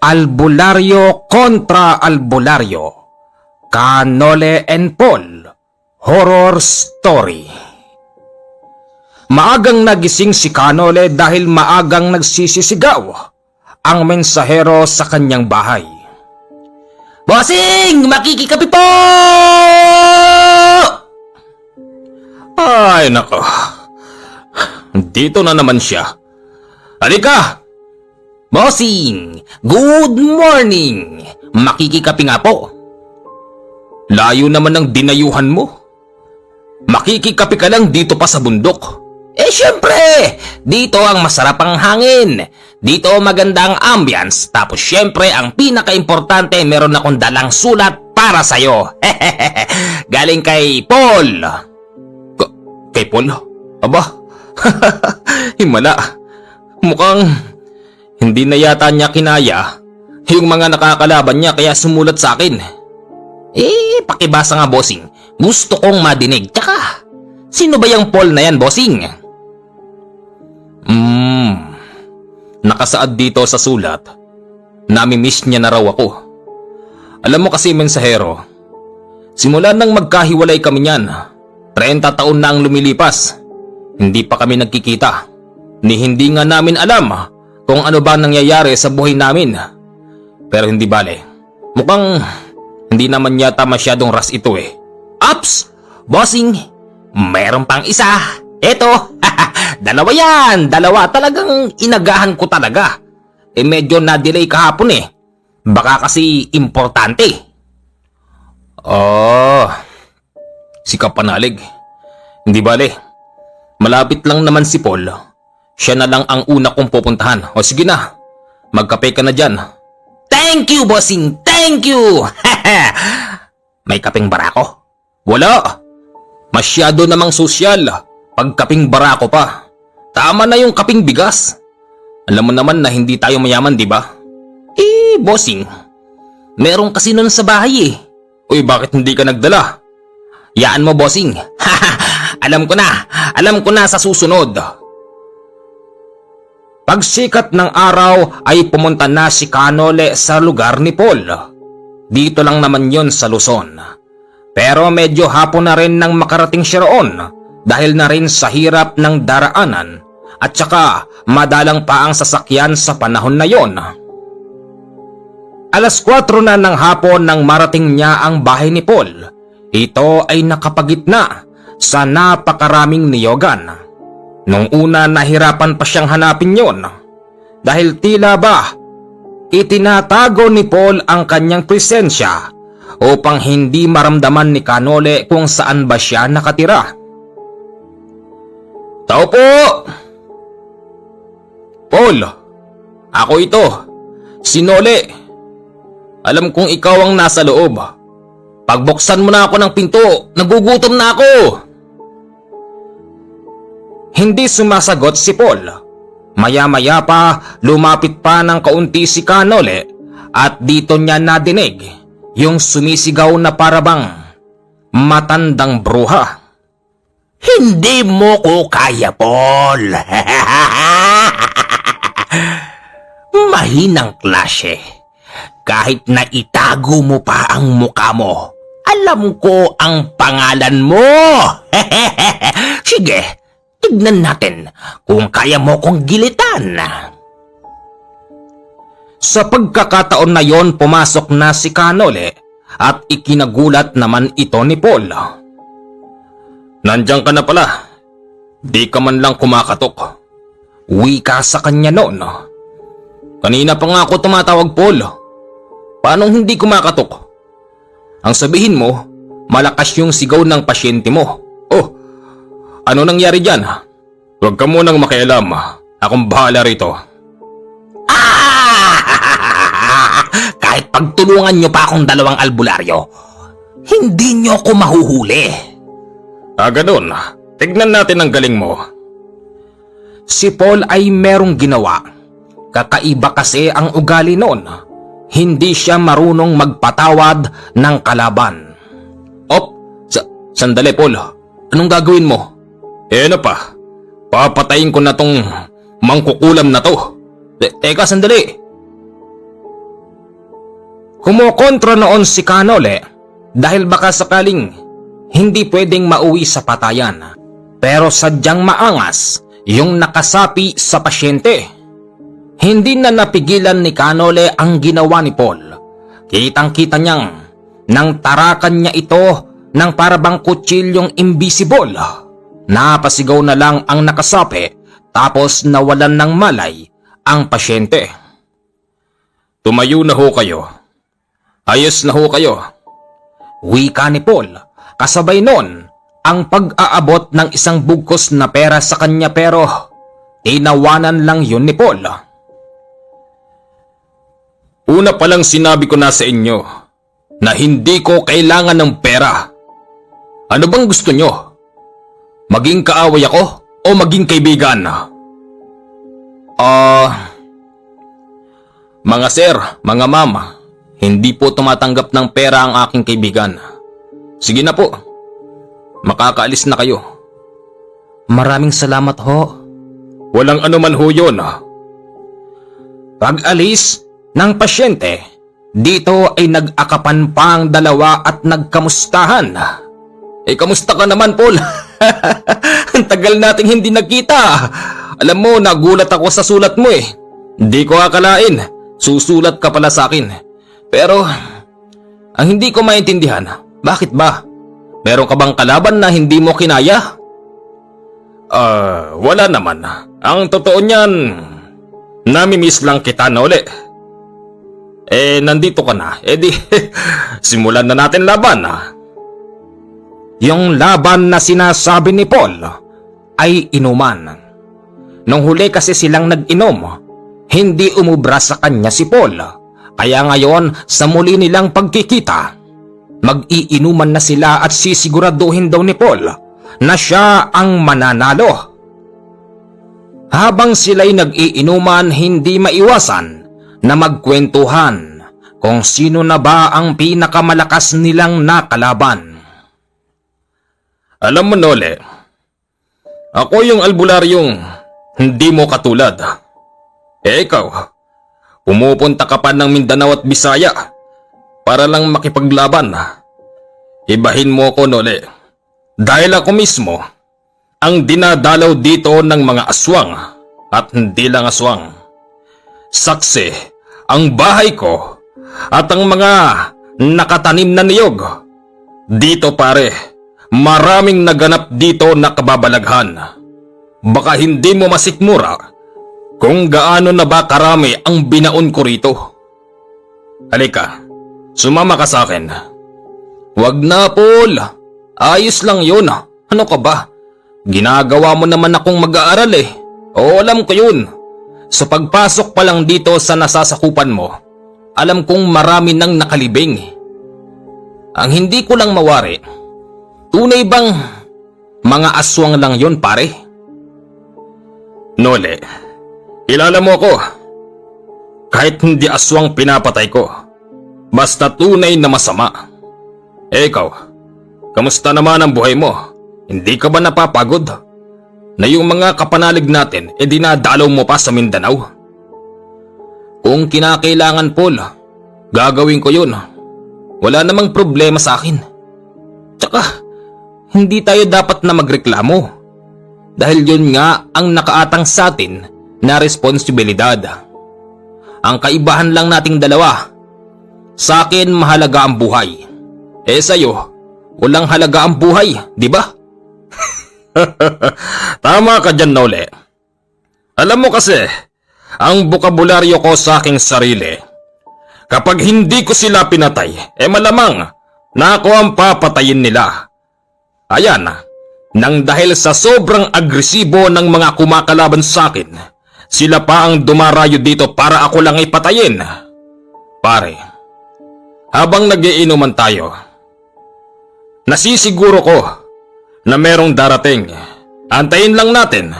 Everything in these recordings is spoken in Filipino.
Albularyo kontra Albularyo, Canole and Paul, Horror Story. Maagang nagising si Canole dahil maagang nagsisisigaw ang mensahero sa kanyang bahay. "Bossing! Makikikape po!" Ay nako, dito na naman siya. "Halika! Bossing! Good morning! Makikikape nga po." Layo naman ng dinayuhan mo. Makikikape ka lang dito pa sa bundok. Syempre! Dito ang masarap ang hangin. Dito maganda ang ambience. Tapos syempre ang pinaka-importante, meron akong dalang sulat para sa'yo. Galing kay Paul. Kay Paul? Aba, himala. Mukhang hindi na yata niya kinaya yung mga nakakalaban niya kaya sumulat sa akin. Pakibasa nga, bossing. Gusto kong madinig. Tsaka, sino ba yung Paul na yan, bossing? Nakasaad dito sa sulat, nami-miss niya na raw ako. Alam mo kasi, mensahero, simula nang magkahiwalay kami niyan, 30 taon na ang lumilipas, hindi pa kami nagkikita, ni hindi nga namin alam kung ano ba nangyayari sa buhay namin. Pero hindi bale, mukhang hindi naman yata masyadong ras ito eh. Ups! Bossing, meron pang isa. Eto, dalawa yan, dalawa. Talagang inagahan ko talaga. Medyo na-delay kahapon eh. Baka kasi importante. Si Kapanalig. Hindi bale, malapit lang naman si Paul. Siya na lang ang una kong pupuntahan. O sige na, magkape ka na dyan. Thank you, bossing, thank you. May kapeng barako? Wala. Masyado namang sosyal. Pagkaping barako pa. Tama na yung kaping bigas. Alam mo naman na hindi tayo mayaman, di ba? Bossing, meron kasi nun sa bahay eh. Uy, bakit hindi ka nagdala? Yaan mo, bossing. Alam ko na sa susunod. Pagsikat ng araw ay pumunta na si Canole sa lugar ni Paul. Dito lang naman yon sa Luzon. Pero medyo hapon na rin nang makarating siya roon dahil na rin sa hirap ng daraanan at saka madalang pa ang sasakyan sa panahon na yon. 4:00 na ng hapon nang marating niya ang bahay ni Paul. Ito ay nakapagitna sa napakaraming niyogan. Nung una nahirapan pa siyang hanapin yon dahil tila ba itinatago ni Paul ang kanyang presensya upang hindi maramdaman ni Canole kung saan ba siya nakatira. Tao po! Paul, ako ito, si Nole. Alam kong ikaw ang nasa loob. Pagbuksan mo na ako ng pinto, nagugutom na ako. Hindi sumasagot si Paul. Maya-maya pa, lumapit pa ng kaunti si Canole at dito niya nadinig yung sumisigaw na parabang matandang bruha. Hindi mo ko kaya, Paul. Mahinang klase. Kahit na itago mo pa ang muka mo, alam ko ang pangalan mo. Sige, tignan natin kung kaya mo kong gilitan. Sa pagkakataon na yon, pumasok na si Canole at ikinagulat naman ito ni Paul. Nandiyan ka na pala. Di ka man lang kumakatok. Wika sa kanya noon. Kanina pa nga ako tumatawag, Paul. Paano hindi kumakatok? Ang sabihin mo, malakas yung sigaw ng pasyente mo. Oh, ano nangyari dyan? Huwag ka munang makialam. Akong bahala rito. Kahit pagtulungan nyo pa akong dalawang albularyo, hindi nyo ako mahuhuli. Ganun. Tignan natin ang galing mo. Si Paul ay merong ginawa. Kakaiba kasi ang ugali noon. Hindi siya marunong magpatawad ng kalaban. Sandali, Paul. Anong gagawin mo? Ano pa? Papatayin ko na tong mangkukulam na to. Teka, sandali. Kumukontra noon si Canole dahil baka sakaling hindi pwedeng mauwi sa patayan. Pero sadyang maangas yung nakasapi sa pasyente. Hindi na napigilan ni Canole ang ginawa ni Paul. Kitang-kita niyang nang tarakan niya ito ng parabang kutsilyong invisible. Napasigaw na lang ang nakasapi tapos nawalan ng malay ang pasyente. Tumayo na ho kayo. Ayos na ho kayo. Wika ni Paul, kasabay nun ang pag-aabot ng isang bugkos na pera sa kanya pero tinawanan lang yun ni Paul. Una pa lang sinabi ko na sa inyo na hindi ko kailangan ng pera. Ano bang gusto nyo? Maging kaaway ako o maging kaibigan? Mga sir, mga ma'am, hindi po tumatanggap ng pera ang aking kaibigan. Sige na po, makakaalis na kayo. Maraming salamat ho. Walang anuman ho yun. Pag-alis ng pasyente, dito ay nag-akapan pa ang dalawa at nagkamustahan. Kamusta ka naman, Paul? Ang tagal nating hindi nagkita. Alam mo, nagulat ako sa sulat mo eh. Hindi ko akalain, susulat ka pala sa akin. Pero, ang hindi ko maintindihan, bakit ba? Meron ka bang kalaban na hindi mo kinaya? Wala naman. Ang totoo niyan, namimiss lang kita na uli. Nandito ka na. Di, simulan na natin laban. Yung laban na sinasabi ni Paul ay inuman. Nung huli kasi silang nag-inom, hindi umubra sa kanya si Paul. Kaya ngayon sa muli nilang pagkikita, mag-iinuman na sila at sisiguraduhin daw ni Paul na siya ang mananalo. Habang sila'y nag-iinuman, hindi maiwasan na magkwentuhan kung sino na ba ang pinakamalakas nilang nakalaban. Alam mo, Nole, ako yung albularyong hindi mo katulad. Ikaw, pumupunta ka pa ng Mindanao at Bisaya para lang makipaglaban. Ibahin mo ko, Nole, dahil ako mismo ang dinadalaw dito ng mga aswang at hindi lang aswang. Saksi ang bahay ko at ang mga nakatanim na niyog. Dito pare, maraming naganap dito na kababalaghan. Baka hindi mo masikmura kung gaano na ba karami ang binaon ko rito. Halika, sumama ka sa akin. Wag na, Paul. Ayos lang yun. Ano ka ba? Ginagawa mo naman akong mag-aaral eh. Oo, alam ko yun. Sa pagpasok pa lang dito sa nasasakupan mo, alam kong marami nang nakalibing. Ang hindi ko lang mawari, tunay bang mga aswang lang yun, pare? Nole, kilala mo ako. Kahit hindi aswang pinapatay ko, basta tunay na masama. Ikaw, kamusta naman ang buhay mo? Hindi ka ba napapagod? Na yung mga kapanalig natin dinadalaw mo pa sa Mindanao? Kung kinakailangan, Paul, gagawin ko yun. Wala namang problema sa akin. Tsaka, hindi tayo dapat na magreklamo. Dahil yun nga ang nakaatang sa atin na responsibilidad. Ang kaibahan lang nating dalawa. Sa akin mahalaga ang buhay. Sa'yo, walang halaga ang buhay, di ba? Tama ka dyan, Nole. Alam mo kasi, ang bokabularyo ko sa aking sarili, kapag hindi ko sila pinatay, malamang na ako ang papatayin nila. Ayan, nang dahil sa sobrang agresibo ng mga kumakalaban sa akin, sila pa ang dumarayo dito para ako lang ipatayin. Pare, habang nagiinuman tayo, nasisiguro ko na merong darating. Antayin lang natin.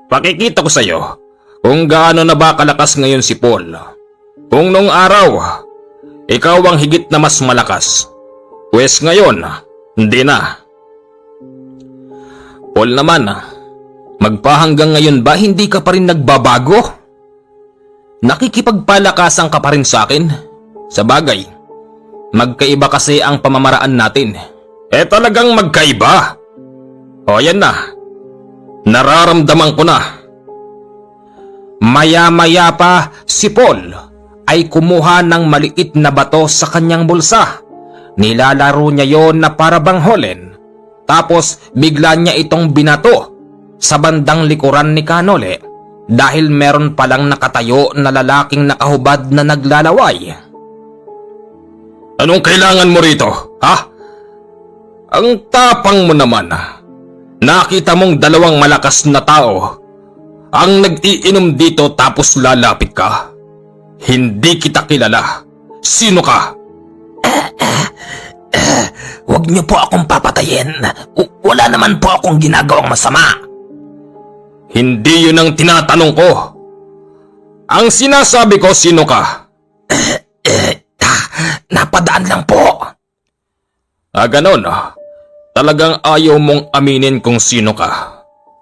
Pakikita ko sa iyo kung gaano na ba kalakas ngayon si Paul. Kung nung araw, ikaw ang higit na mas malakas, pues ngayon, hindi na. Paul naman, magpahanggang ngayon ba hindi ka pa rin nagbabago? Nakikipagpalakasan ka pa rin sa akin? Sa bagay, magkaiba kasi ang pamamaraan natin. Talagang magkaiba. O yan na. Nararamdaman ko na. Maya-maya pa si Paul ay kumuha ng maliit na bato sa kanyang bulsa. Nilalaro niya yon na para bang holen. Tapos bigla niya itong binato sa bandang likuran ni Kanole dahil meron palang nakatayo na lalaking nakahubad na naglalaway. Anong kailangan mo rito, ha? Ang tapang mo naman. Nakita mong dalawang malakas na tao ang nag-iinom dito tapos lalapit ka. Hindi kita kilala. Sino ka? Huwag niyo po akong papatayin. Wala naman po akong ginagawang masama. Hindi yun ang tinatanong ko. Ang sinasabi ko, sino ka? Napadaan lang po. Ganon. Talagang ayaw mong aminin kung sino ka.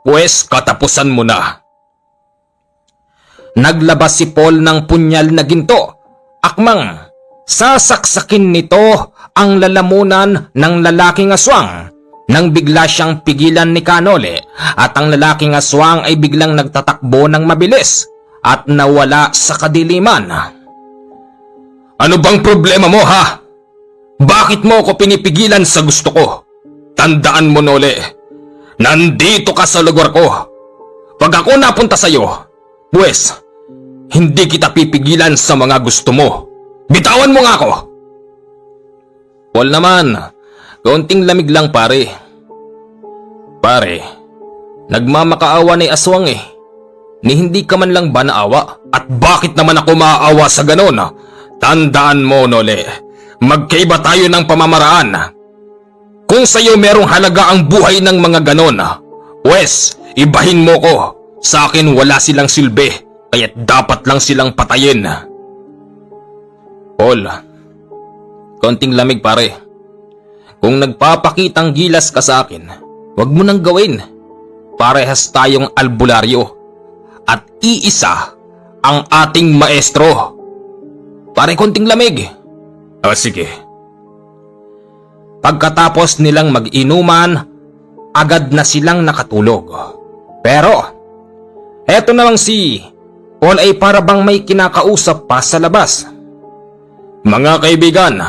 Pwes katapusan mo na. Naglabas si Paul ng punyal na ginto. Akmang sasaksakin nito ang lalamunan ng lalaking aswang nang bigla siyang pigilan ni Kanole at ang lalaking aswang ay biglang nagtatakbo ng mabilis at nawala sa kadiliman. Ano bang problema mo, ha? Bakit mo ako pinipigilan sa gusto ko? Tandaan mo, Nole, nandito ka sa lugar ko. Pag ako napunta sa'yo, pues, hindi kita pipigilan sa mga gusto mo. Bitawan mo nga ako! Paul naman, kaunting lamig lang pare. Pare, nagmamakaawa na aswang eh. Ni hindi ka man lang ba naawa? At bakit naman ako maaawa sa ganon? Tandaan mo, Nole, magkaiba tayo ng pamamaraan. Kung sa'yo merong halaga ang buhay ng mga ganon, pues, ibahin mo ko. Sa akin wala silang silbi, kaya't dapat lang silang patayin. Paul, konting lamig pare. Kung nagpapakitang gilas ka sa akin, wag mo nang gawin. Parehas tayong albularyo. At iisa ang ating maestro. Pare, konting lamig. Sige. Pagkatapos nilang mag-inuman, agad na silang nakatulog. Pero, eto namang si Paul ay para bang may kinakausap pa sa labas. Mga kaibigan,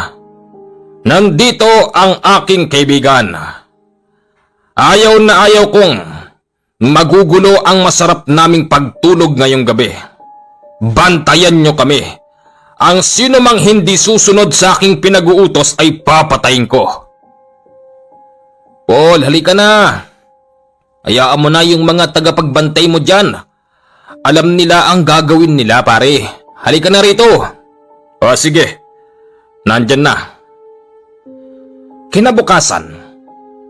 nandito ang aking kaibigan. Ayaw na ayaw kong magugulo ang masarap naming pagtulog ngayong gabi. Bantayan nyo kami. Ang sino mang hindi susunod sa aking pinag-uutos ay papatayin ko. Paul, halika na. Hayaan mo na yung mga tagapagbantay mo dyan. Alam nila ang gagawin nila, pare. Halika na rito. Sige. Nandyan na. Kinabukasan,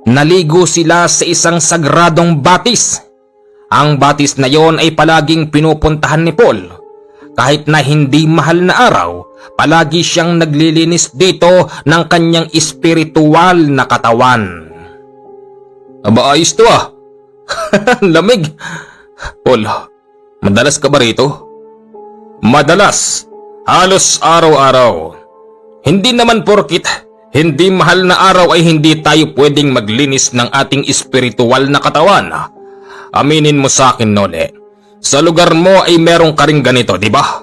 naligo sila sa isang sagradong batis. Ang batis na yon ay palaging pinupuntahan ni Paul. Kahit na hindi mahal na araw, palagi siyang naglilinis dito ng kanyang espiritual na katawan. Aba, ayos to ah. Lamig. Paul, madalas ka ba rito? Madalas. Halos araw-araw. Hindi naman porkit hindi mahal na araw ay hindi tayo pwedeng maglinis ng ating espiritual na katawan. Aminin mo sa akin, Nole. Sa lugar mo ay meron ka rin ganito, di ba?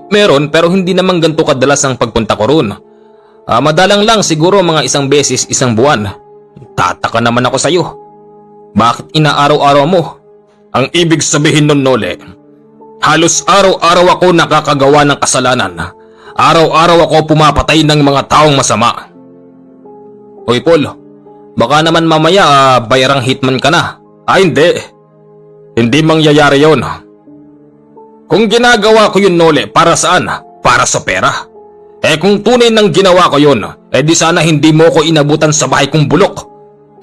Meron pero hindi naman ganito kadalas ang pagpunta ko roon. Madalang lang siguro mga isang beses isang buwan. Tataka naman ako sa'yo. Bakit inaaraw-araw mo? Ang ibig sabihin nun, Nole, halos araw-araw ako nakakagawa ng kasalanan. Araw-araw ako pumapatay ng mga taong masama. Hoy Paul, baka naman mamaya bayarang hitman ka na. Hindi. Hindi mangyayari yon. Kung ginagawa ko yun, Nole, para saan? Para sa pera. Kung tunay nang ginawa ko yun, di sana hindi mo ko inabutan sa bahay kong bulok.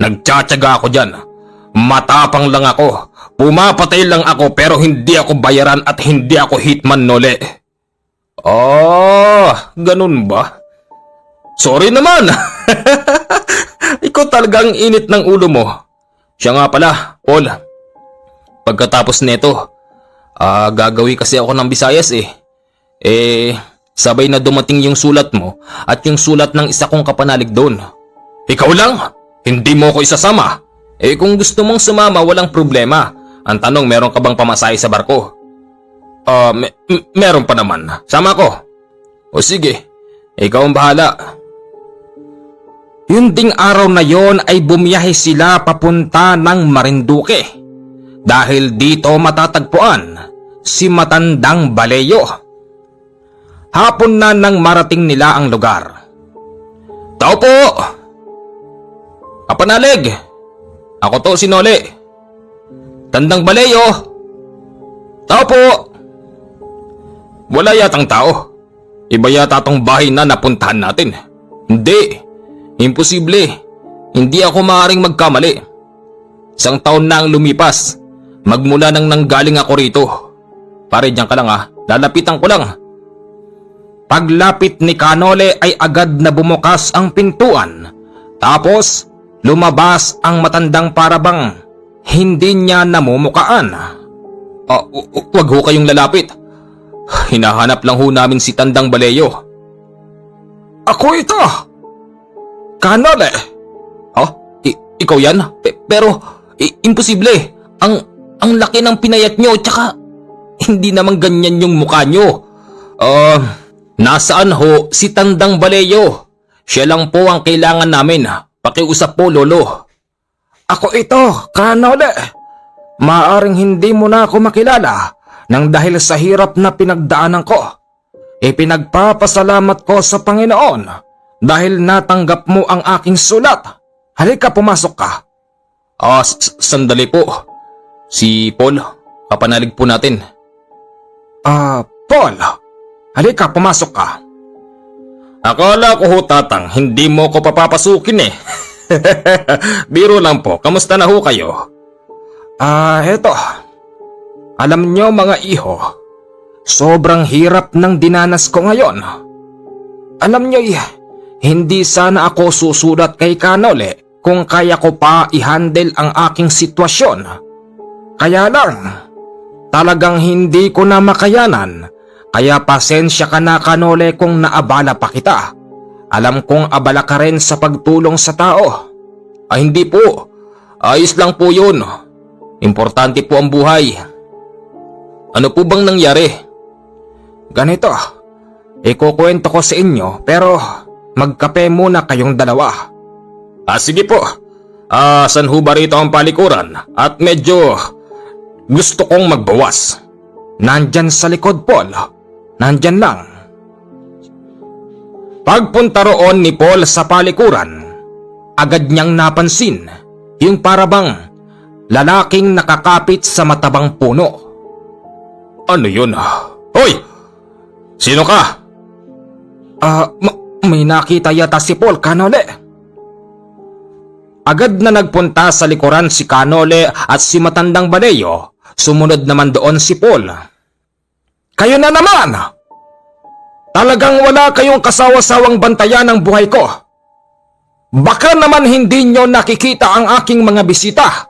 Nagtsatsaga ako dyan. Matapang lang ako. Pumapatay lang ako pero hindi ako bayaran at hindi ako hitman, Nole. Ganun ba? Sorry naman. Ikaw talagang init ng ulo mo. Siya nga pala, Paul. Pagkatapos nito, gagawin kasi ako ng Visayas eh. Sabay na dumating yung sulat mo at yung sulat ng isa kong kapanalig doon. Ikaw lang? Hindi mo ko isasama? Kung gusto mong sumama, walang problema. Ang tanong, meron ka bang pamasahe sa barko? Meron pa naman. Sama ko. O sige, ikaw ang bahala. Yun ding araw na yon ay bumiyahe sila papunta ng Marinduque. Dahil dito matatagpuan si Matandang Baleyo. Hapon na nang marating nila ang lugar. Tao po! Kapanalig! Ako to si Noli. Tandang Baleyo! Tao po! Wala yatang tao. Iba yata tong bahay na napuntahan natin. Hindi. Imposible. Hindi ako maaaring magkamali. Isang taon na ang lumipas. Magmula nang nanggaling ako rito. Pare, diyan ka lang ha. Lalapitan ko lang. Paglapit ni Kanole ay agad na bumukas ang pintuan. Tapos lumabas ang matandang parabang hindi niya namumukaan. Wag ho kayong lalapit. Hinahanap lang ho namin si Tandang Baleyo. Ako ito! Kanole! Ikaw yan? Pero imposible. Ang laki ng pinayat nyo tsaka hindi naman ganyan yung mukha nyo. Nasaan ho si Tandang Baleyo? Siya lang po ang kailangan namin. Pakiusap po, Lolo. Ako ito, Kanole. Maaring hindi mo na ako makilala nang dahil sa hirap na pinagdaanan ko. Pinagpapasalamat ko sa Panginoon dahil natanggap mo ang aking sulat. Halika, pumasok ka. Sandali po. Si Paul, kapanalig po natin. Paul, halika, pumasok ka. Akala ko ho, Tatang, hindi mo ko papapasukin eh. Biro lang po, kamusta na ho kayo? Eto. Alam nyo mga iho, sobrang hirap ng dinanas ko ngayon. Alam nyo hindi sana ako susulat kay Kanole kung kaya ko pa i-handle ang aking sitwasyon. Kaya lang, talagang hindi ko na makayanan. Kaya pasensya ka na, Kanole, kung naabala pa kita. Alam kong abala ka rin sa pagtulong sa tao. Hindi po. Ayos lang po yun. Importante po ang buhay. Ano po bang nangyari? Ganito. Ikukwento ko sa inyo pero magkape muna kayong dalawa. Sige po. San ho ba rito ang palikuran? At medyo gusto kong magbawas. Nandyan sa likod, Paul. Nandyan lang. Pagpunta roon ni Paul sa palikuran, agad niyang napansin yung parabang lalaking nakakapit sa matabang puno. Ano yun? Hoy! Sino ka? May nakita yata si Paul, Kanole. Agad na nagpunta sa likuran si Kanole at si Matandang Baleyo. Sumunod naman doon si Paul. Kayo na naman! Talagang wala kayong kasawa-sawang bantayan ng buhay ko. Baka naman hindi nyo nakikita ang aking mga bisita.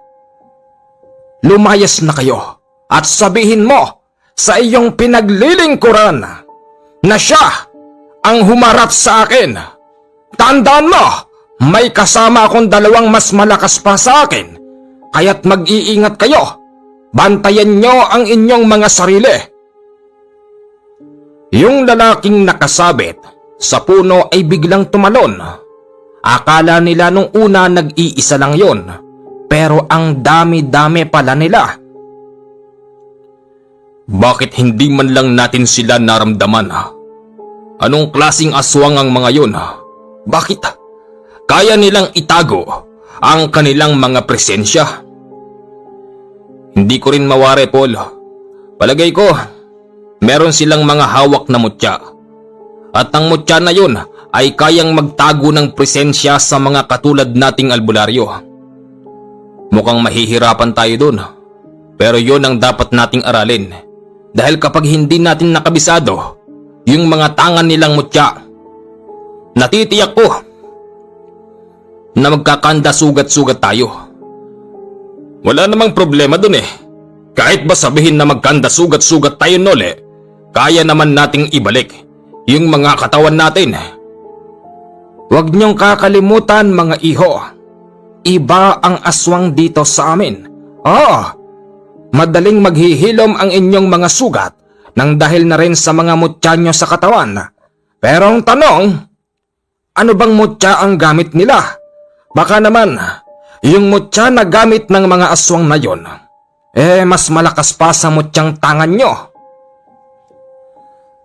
Lumayas na kayo at sabihin mo sa iyong pinaglilingkuran na siya ang humarap sa akin. Tandaan mo, may kasama akong dalawang mas malakas pa sa akin. Kaya't mag-iingat kayo. Bantayan nyo ang inyong mga sarili. Yung lalaking nakasabit sa puno ay biglang tumalon. Akala nila nung una nag-iisa lang yon, pero ang dami-dami pala nila. Bakit hindi man lang natin sila naramdaman? Anong klaseng aswang ang mga yon? Bakit kaya nilang itago ang kanilang mga presensya? Hindi ko rin mawari, Paul. Palagay ko, meron silang mga hawak na mutya. At ang mutya na yun ay kayang magtago ng presensya sa mga katulad nating albularyo. Mukhang mahihirapan tayo dun. Pero yun ang dapat nating aralin. Dahil kapag hindi natin nakabisado yung mga tangan nilang mutya, natitiyak ko na magkakanda sugat-sugat tayo. Wala namang problema dun eh. Kahit ba sabihin na magkanda sugat-sugat tayo, Nole, kaya naman nating ibalik yung mga katawan natin. Huwag niyong kakalimutan mga iho, iba ang aswang dito sa amin. Oo, madaling maghihilom ang inyong mga sugat nang dahil na rin sa mga mutya nyo sa katawan. Pero ang tanong, ano bang mutya ang gamit nila? Baka naman, yung mutya na gamit ng mga aswang na yon, mas malakas pa sa mutyang tangan nyo.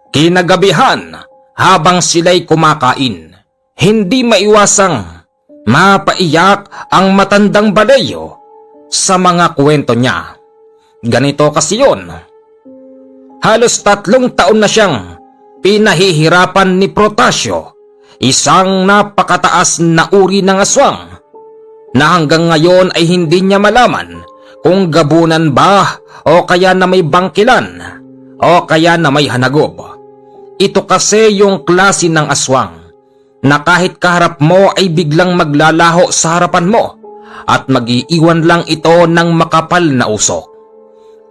Kinagabihan, habang sila'y kumakain, hindi maiwasang mapaiyak ang matandang Baleyo sa mga kwento niya. Ganito kasi yun. Halos 3 taon na siyang pinahihirapan ni Protasio, isang napakataas na uri ng aswang, na hanggang ngayon ay hindi niya malaman kung gabunan ba o kaya na may bangkilan o kaya na may hanagob. Ito kasi yung klase ng aswang na kahit kaharap mo ay biglang maglalaho sa harapan mo at mag-iiwan lang ito ng makapal na usok.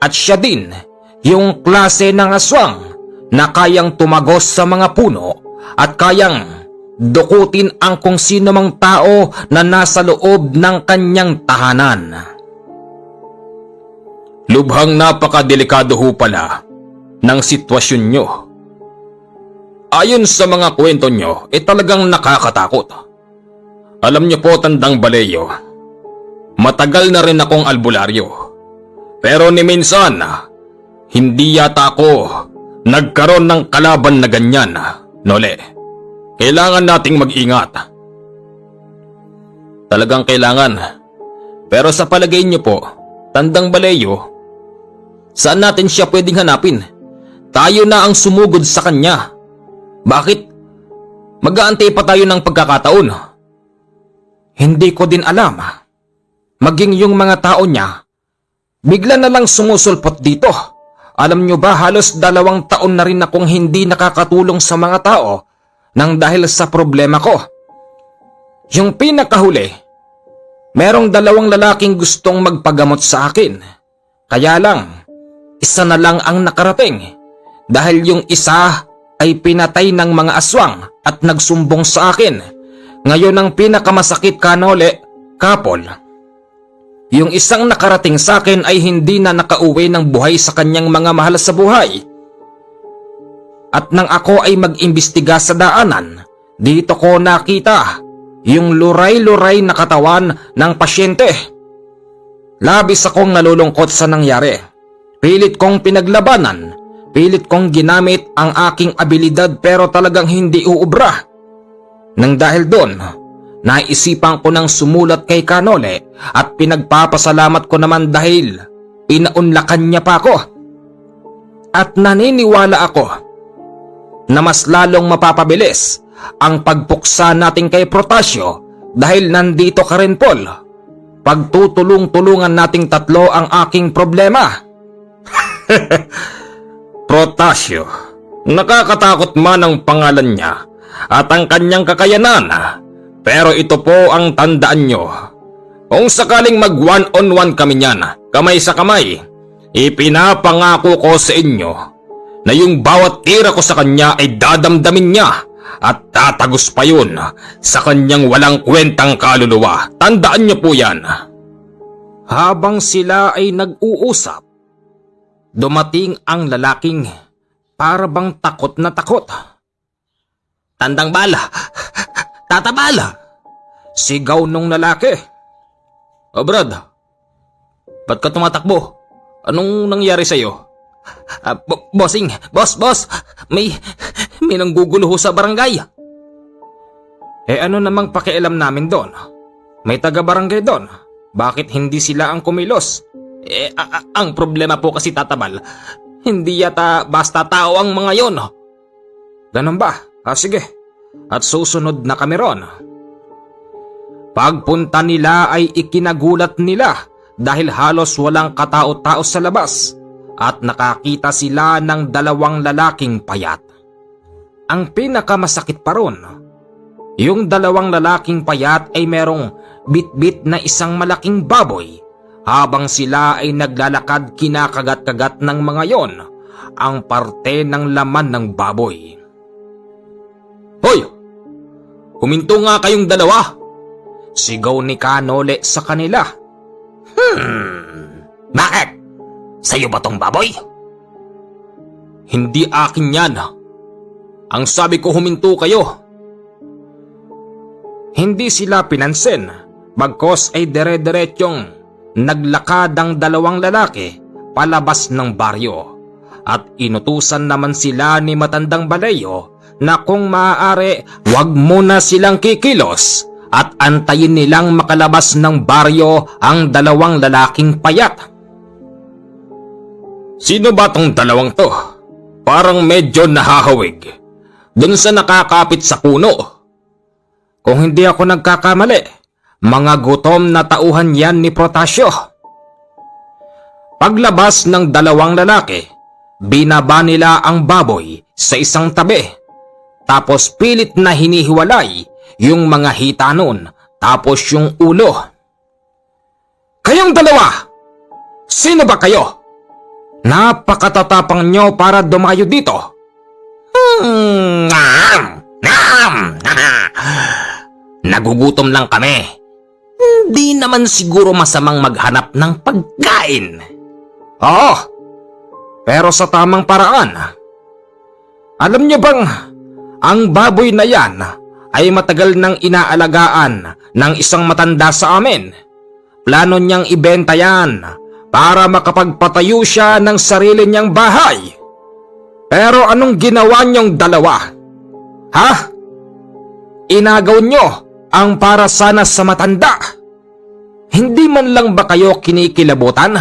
At siya din yung klase ng aswang na kayang tumagos sa mga puno at kayang dukutin ang kung sino mang tao na nasa loob ng kanyang tahanan. Lubhang napakadelikado ho pala ng sitwasyon nyo. Ayon sa mga kwento nyo, talagang nakakatakot. Alam nyo po, Tandang Baleyo, matagal na rin akong albularyo. Pero ni minsan, hindi yata ako nagkaroon ng kalaban na ganyan, Nole. Kailangan nating mag-ingat. Talagang kailangan. Pero sa palagay nyo po, Tandang Baleyo, saan natin siya pwedeng hanapin? Tayo na ang sumugod sa kanya. Bakit? Mag-aantay pa tayo ng pagkakataon. Hindi ko din alam. Maging yung mga tao niya, bigla na lang sumusulpot dito. Alam nyo ba, halos 2 taon na rin akong hindi nakakatulong sa mga tao nang dahil sa problema ko. Yung pinakahuli, merong 2 lalaking gustong magpagamot sa akin. Kaya lang, isa na lang ang nakarating dahil yung isa ay pinatay ng mga aswang at nagsumbong sa akin. Ngayon ang pinakamasakit, Kanole, Kapol, yung isang nakarating sa akin ay hindi na nakauwi ng buhay sa kanyang mga mahal sa buhay. At nang ako ay mag-imbestiga sa daanan, dito ko nakita yung luray-luray na katawan ng pasyente. Labis akong nalulungkot sa nangyari. Pilit kong pinaglabanan. Pilit kong ginamit ang aking abilidad pero talagang hindi uubra. Nang dahil doon, naisipan ko ng sumulat kay Kanole at pinagpapasalamat ko naman dahil pinaunlakan niya pa ako. At naniniwala ako na mas lalong mapapabilis ang pagpuksa natin kay Protasio dahil nandito ka rin, Paul. Pagtutulong-tulungan nating 3 ang aking problema. Protasio, nakakatakot man ang pangalan niya at ang kanyang kakayanan. Pero ito po ang tandaan nyo. Kung sakaling mag 1-on-1 kami niyan, kamay sa kamay, ipinapangako ko sa inyo na yung bawat tira ko sa kanya ay dadamdamin niya at tatagos pa yun sa kanyang walang kwentang kaluluwa. Tandaan nyo po yan. Habang sila ay nag-uusap, dumating ang lalaking para bang takot na takot. Tandang Bala! Tata Bala! Sigaw nung lalaki. O Brad, ba't ka tumatakbo? Anong nangyari sa'yo? Bossing, boss, may nanggugulo sa barangay. Ano namang pakialam namin doon? May taga-barangay doon. Bakit hindi sila ang kumilos? Ang problema po kasi, Tatabal, hindi yata basta tao ang mga yon. Ganun ba? Sige. At susunod na kami ron. Pagpunta nila ay ikinagulat nila dahil halos walang katao-tao sa labas at nakakita sila ng 2 lalaking payat. Ang pinakamasakit pa ron, yung 2 lalaking payat ay merong bit-bit na isang malaking baboy. Habang sila ay naglalakad, kinakagat-kagat ng mga yon ang parte ng laman ng baboy. Hoy! Huminto nga kayong dalawa! Sigaw ni Kanole sa kanila. Bakit? Sa'yo ba tong baboy? Hindi akin yan. Ang sabi ko huminto kayo. Hindi sila pinansin, bagkos ay dire-diretsyong naglakad ang dalawang lalaki palabas ng baryo at inutusan naman sila ni Matandang Baleyo na kung maaari wag muna silang kikilos at antayin nilang makalabas ng baryo ang dalawang lalaking payat. Sino ba tong dalawang to? Parang medyo nahahawig dun sa nakakapit sa puno. Kung hindi ako nagkakamali, mga gutom na tauhan yan ni Protasio. Paglabas ng dalawang lalaki, binaba nila ang baboy sa isang tabi. Tapos pilit na hinihiwalay yung mga hita nun, tapos yung ulo. Kayong dalawa! Sino ba kayo? Napakatatapang nyo para dumayo dito. Nagugutom lang kami. Hindi naman siguro masamang maghanap ng pagkain. Oo, pero sa tamang paraan. Alam niyo bang ang baboy na yan ay matagal nang inaalagaan ng isang matanda sa amin? Plano niyang ibenta yan para makapagpatayo siya ng sarili niyang bahay. Pero anong ginawa niyong dalawa? Ha? Inagaw niyo ang para sana sa matanda. Hindi man lang ba kayo kinikilabutan?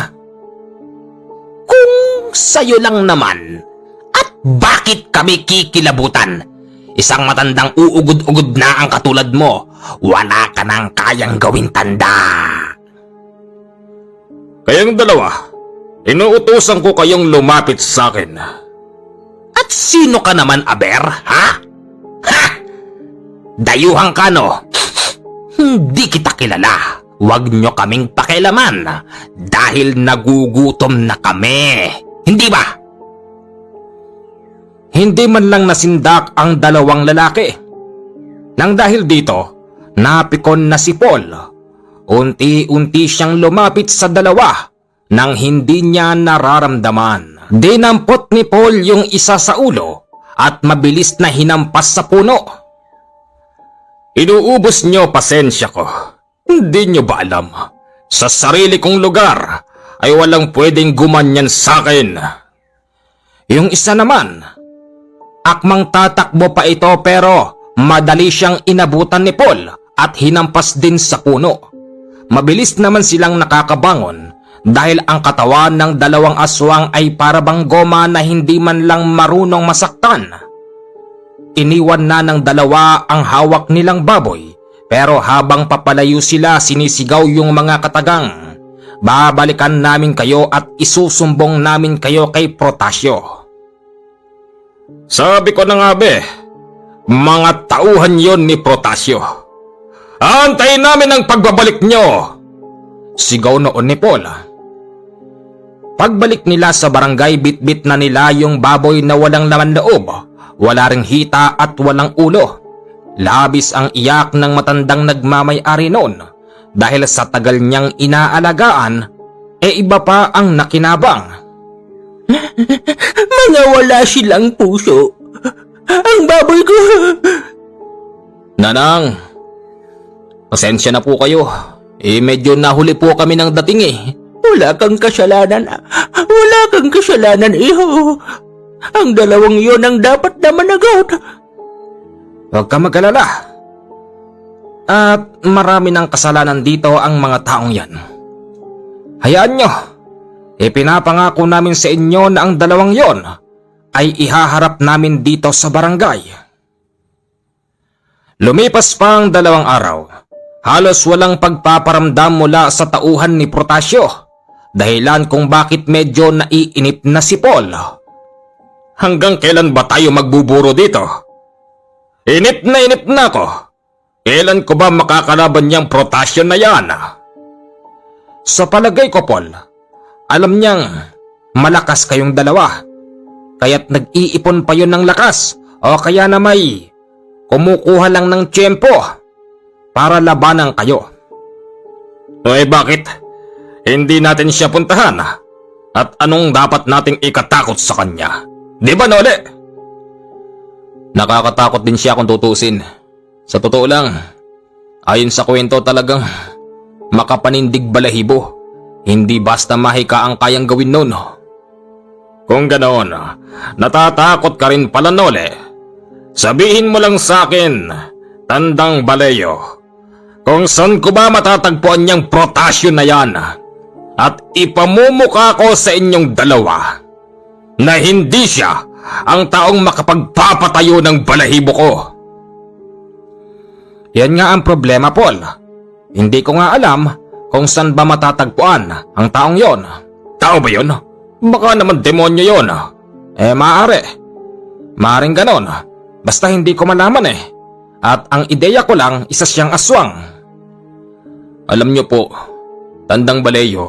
Kung sa'yo lang naman, at bakit kami kikilabutan? Isang matandang uugod-ugod na ang katulad mo, wala ka nang kayang gawin tanda. Kayong dalawa, inuutusan ko kayong lumapit sa akin. At sino ka naman, Aber, ha? Ha? Dayuhang ka, no? Hindi kita kilala. Huwag nyo kaming pakialaman dahil nagugutom na kami. Hindi ba? Hindi man lang nasindak ang dalawang lalaki. Nang dahil dito, napikon na si Paul. Unti-unti siyang lumapit sa dalawa nang hindi niya nararamdaman. Dinampot ni Paul yung isa sa ulo at mabilis na hinampas sa puno. Inuubos niyo pasensya ko. Hindi niyo ba alam? Sa sarili kong lugar ay walang pwedeng gumanyan sa akin. Yung isa naman, akmang tatakbo pa ito pero madali siyang inabutan ni Paul at hinampas din sa puno. Mabilis naman silang nakakabangon dahil ang katawan ng dalawang aswang ay parabang goma na hindi man lang marunong masaktan. Iniwan na ng dalawa ang hawak nilang baboy. Pero habang papalayo sila, sinisigaw yung mga katagang, babalikan namin kayo at isusumbong namin kayo kay Protasio. Sabi ko na nga be, mga tauhan yon ni Protasio. Antayin namin ang pagbabalik nyo! Sigaw noon ni Paul. Pagbalik nila sa barangay, bit-bit na nila yung baboy na walang laman loob, wala ring hita at walang ulo. Labis ang iyak ng matandang nagmamay-ari noon dahil sa tagal niyang inaalagaan, iba pa ang nakinabang. Mga wala silang puso. Ang baboy ko. Nanang, pasensya na po kayo. Medyo nahuli po kami ng dating Wala kang kasalanan. Wala kang kasalanan, iho. Ang dalawang yon ang dapat na managot. Huwag ka mag-alala. At marami ng kasalanan dito ang mga taong yan. Hayaan nyo. Ipinapangako namin sa inyo na ang dalawang yon ay ihaharap namin dito sa barangay. Lumipas pa ang 2 araw. Halos walang pagpaparamdam mula sa tauhan ni Protasio. Dahilan kung bakit medyo naiinip na si Paul. Hanggang kailan ba tayo magbuburo dito? Inip na ako. Kailan ko ba makakalaban niyang Protasio na yan? Sa palagay ko, Paul, alam niyang malakas kayong dalawa. Kaya't nag-iipon pa yun ng lakas o kaya na may kumukuha lang ng tiyempo para labanan kayo. Bakit? Hindi natin siya puntahan? At anong dapat nating ikatakot sa kanya? Di ba, Nole? Nakakatakot din siya kung tutusin. Sa totoo lang, ayon sa kwento talagang makapanindig balahibo. Hindi basta mahika ang kayang gawin nun. Kung ganoon, natatakot ka rin pala, Nole. Sabihin mo lang sa akin, Tandang Baleyo, kung saan ko ba matatagpuan niyang protasyon na yan at ipamumuka ko sa inyong dalawa na hindi siya ang taong makapagpapatayo ng balahibo ko. Yan nga ang problema, Paul. Hindi ko nga alam kung saan ba matatagpuan ang taong yon. Tao ba yon? Baka naman demonyo yon. Maaari. Maaring ganon. Basta hindi ko malaman eh. At ang ideya ko lang, isa siyang aswang. Alam niyo po, Tandang Baleyo,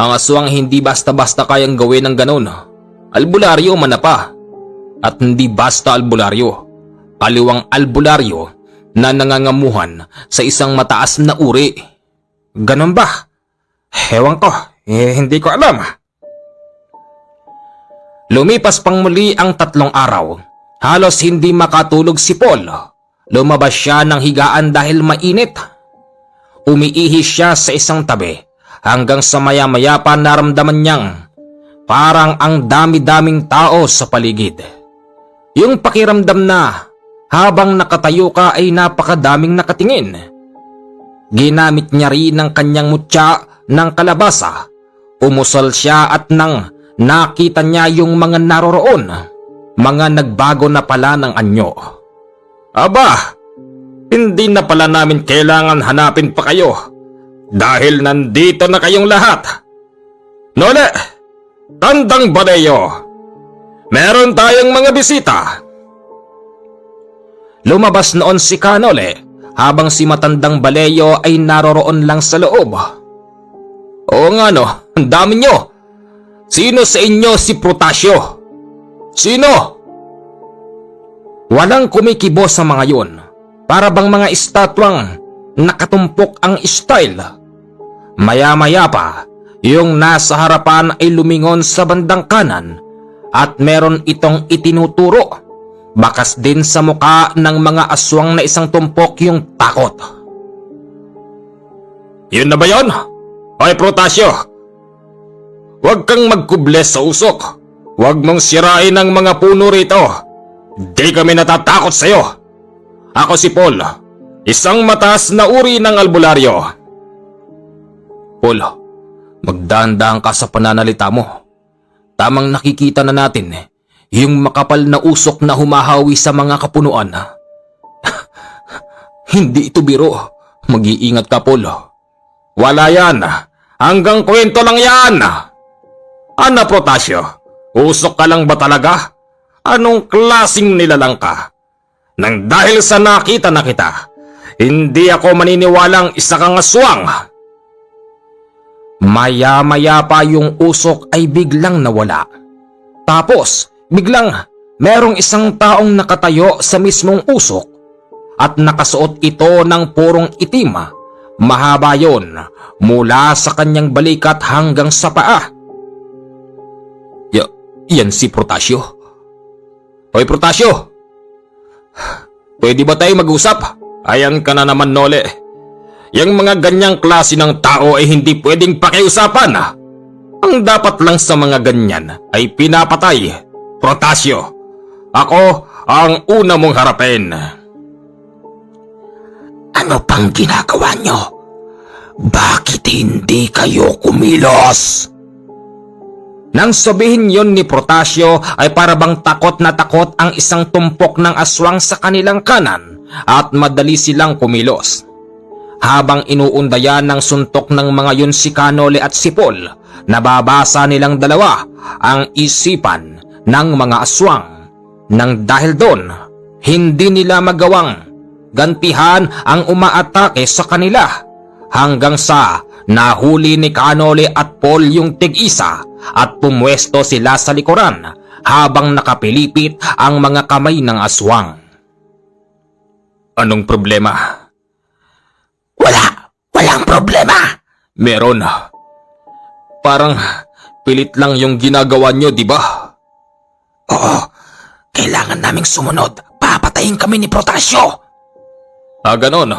ang aswang hindi basta-basta kayang gawin ng ganon. Albularyo man na pa. At hindi basta albularyo. Kaliwang albularyo na nangangamuhan sa isang mataas na uri. Ganon ba? Ewan ko, hindi ko alam. Lumipas pang muli ang 3 araw. Halos hindi makatulog si Paul. Lumabas siya ng higaan dahil mainit. Umiihi siya sa isang tabi hanggang sa maya-maya pa naramdaman niyang parang ang dami-daming tao sa paligid. Yung pakiramdam na habang nakatayo ka ay napakadaming nakatingin. Ginamit niya rin ang kanyang mutya ng kalabasa. Umusal siya at nang nakita niya yung mga naroroon, mga nagbago na pala ng anyo. Aba, hindi na pala namin kailangan hanapin pa kayo dahil nandito na kayong lahat. Nole, Tandang Baleyo, meron tayong mga bisita. Lumabas noon si Kanole habang si Matandang Baleyo ay naroroon lang sa loob. Oo nga no, ang dami nyo. Sino sa inyo si Protasyo? Sino? Walang kumikibo sa mga yun. Para bang mga estatwang nakatumpok ang style. Maya-maya pa, yung nasa harapan ay lumingon sa bandang kanan at meron itong itinuturo. Bakas din sa muka ng mga aswang na isang tumpok yung takot. Yun na ba yun? Hoy Protasyo, huwag kang magkuble sa usok. Huwag mong sirain ang mga puno rito. Di kami natatakot sa'yo. Ako si Paul, isang mataas na uri ng albularyo. Paul, magdahan-dahan ka sa pananalita mo. Tamang nakikita na natin yung makapal na usok na humahawi sa mga kapunuan. Hindi ito biro. Mag-iingat ka, Paul. Wala yan. Hanggang kwento lang yan. Ano, Protasyo? Usok ka lang ba talaga? Anong klaseng nilalang ka? Nang dahil sa nakita na kita, hindi ako maniniwalang isa kang aswang. Maya-maya pa yung usok ay biglang nawala. Tapos, biglang merong isang taong nakatayo sa mismong usok at nakasuot ito ng purong itim. Mahaba yon mula sa kanyang balikat hanggang sa paa. Yan si Protasyo. Hoy Protasyo! Pwede ba tayo mag-usap? Ayan ka na naman, Nole. Yang mga ganyang klase ng tao ay hindi pwedeng pakiusapan. Ang dapat lang sa mga ganyan ay pinapatay. Protasyo, ako ang una mong harapin. Ano pang ginagawa nyo? Bakit hindi kayo kumilos? Nang sabihin yon ni Protasyo ay parabang takot na takot ang isang tumpok ng aswang sa kanilang kanan at madali silang kumilos. Habang inuundayan ng suntok ng mga yun si Kanole at si Paul, nababasa nilang dalawa ang isipan ng mga aswang. Nang dahil doon, hindi nila magawang gantihan ang umaatake sa kanila hanggang sa nahuli ni Kanole at Paul yung tig-isa at pumwesto sila sa likuran habang nakapilipit ang mga kamay ng aswang. Anong problema? Walang problema. Meron. Parang pilit lang yung ginagawa nyo, di ba? Oo, kailangan naming sumunod. Papatayin kami ni Protasio. Ganon.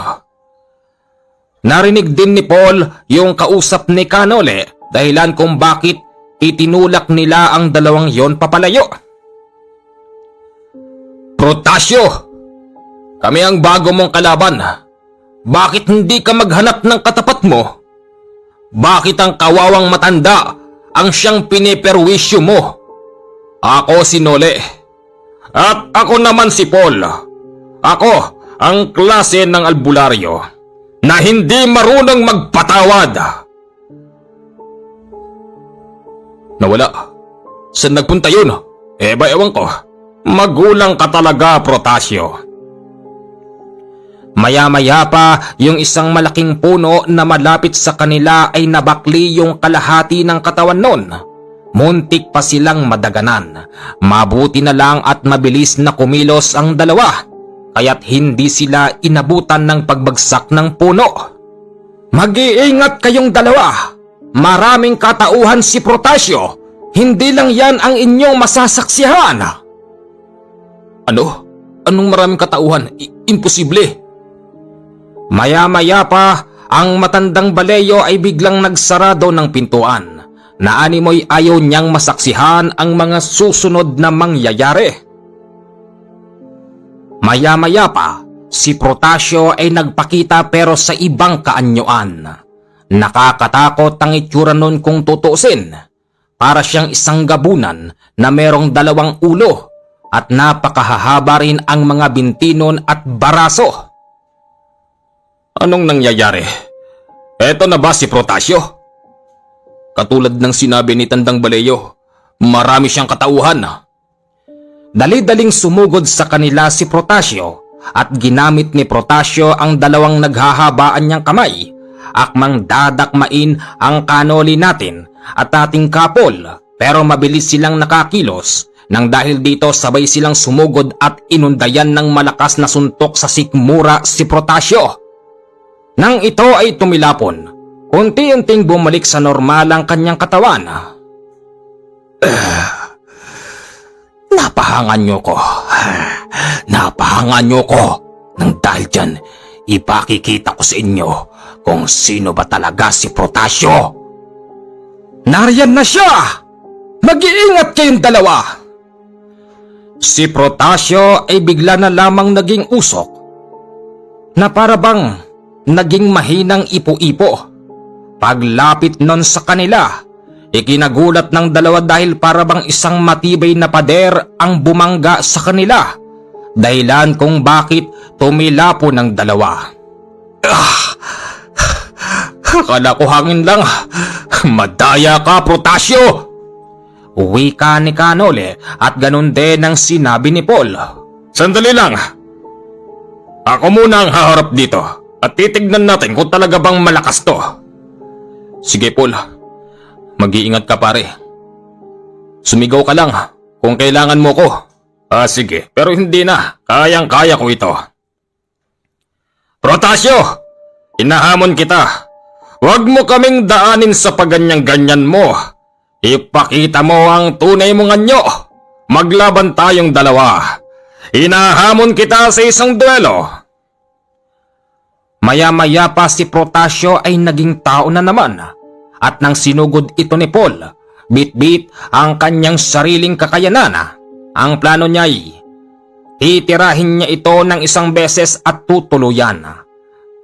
Narinig din ni Paul yung kausap ni Canole dahilan kung bakit itinulak nila ang dalawang yon papalayo. Protasio! Kami ang bago mong kalaban. Bakit hindi ka maghanap ng katapat mo? Bakit ang kawawang matanda ang siyang piniperwisyo mo? Ako si Nole. At ako naman si Paul. Ako ang klase ng albularyo na hindi marunong magpatawad. Nawala. Saan nagpunta yun? Ewan ko. Magulang ka talaga, Protasio. Maya-maya pa, yung isang malaking puno na malapit sa kanila ay nabakli yung kalahati ng katawan nun. Muntik pa silang madaganan. Mabuti na lang at mabilis na kumilos ang dalawa, kaya't hindi sila inabutan ng pagbagsak ng puno. Mag-iingat kayong dalawa. Maraming katauhan si Protasio. Hindi lang yan ang inyong masasaksihan. Ano? Anong maraming katauhan? Imposible. Maya-maya pa, ang matandang baleyo ay biglang nagsarado ng pintuan. Na animoy ayaw niyang masaksihan ang mga susunod na mangyayari. Maya-maya pa, si Protasio ay nagpakita pero sa ibang kaanyuan. Nakakatakot ang itsura nun kung tutuusin. Para siyang isang gabunan na merong dalawang ulo at napakahahaba rin ang mga binti nun at baraso. Anong nangyayari? Eto na ba si Protasio? Katulad ng sinabi ni Tandang Baleyo, marami siyang katauhan. Dali-daling sumugod sa kanila si Protasio at ginamit ni Protasio ang dalawang naghahabaan niyang kamay, akmang dadakmain ang kanoli natin at ating kapol, pero mabilis silang nakakilos nang dahil dito sabay silang sumugod at inundayan ng malakas na suntok sa sikmura si Protasio. Nang ito ay tumilapon, unti-unting bumalik sa normal ang kanyang katawan. Napahangan niyo ko. Nang dahil dyan, ipakikita ko sa inyo kung sino ba talaga si Protasio. Nariyan na siya! Mag-iingat kayong dalawa! Si Protasio ay bigla na lamang naging usok na para bang naging mahinang ipo-ipo. Paglapit nun sa kanila, ikinagulat ng dalawa dahil para bang isang matibay na pader ang bumangga sa kanila, dahilan kung bakit tumilapo ng dalawa. Akala ko hangin lang. Madaya ka, Protasio! Wika ni Canole at ganun din ang sinabi ni Paul. Sandali lang. Ako muna ang haharap dito at titignan natin kung talaga bang malakas to. Sige, Paul. Mag-iingat ka, pare. Sumigaw ka lang kung kailangan mo ko. Sige, pero hindi na. Kayang-kaya ko ito. Protasio! Inahamon kita. Huwag mo kaming daanin sa pagganyan-ganyan mo. Ipakita mo ang tunay mong anyo. Maglaban tayong dalawa. Inahamon kita sa isang duelo. Maya-maya pa si Protasio ay naging tao na naman. At nang sinugod ito ni Paul, bit-bit ang kanyang sariling kakayanan. Ang plano niya ay titirahin niya ito ng isang beses at tutuluyan.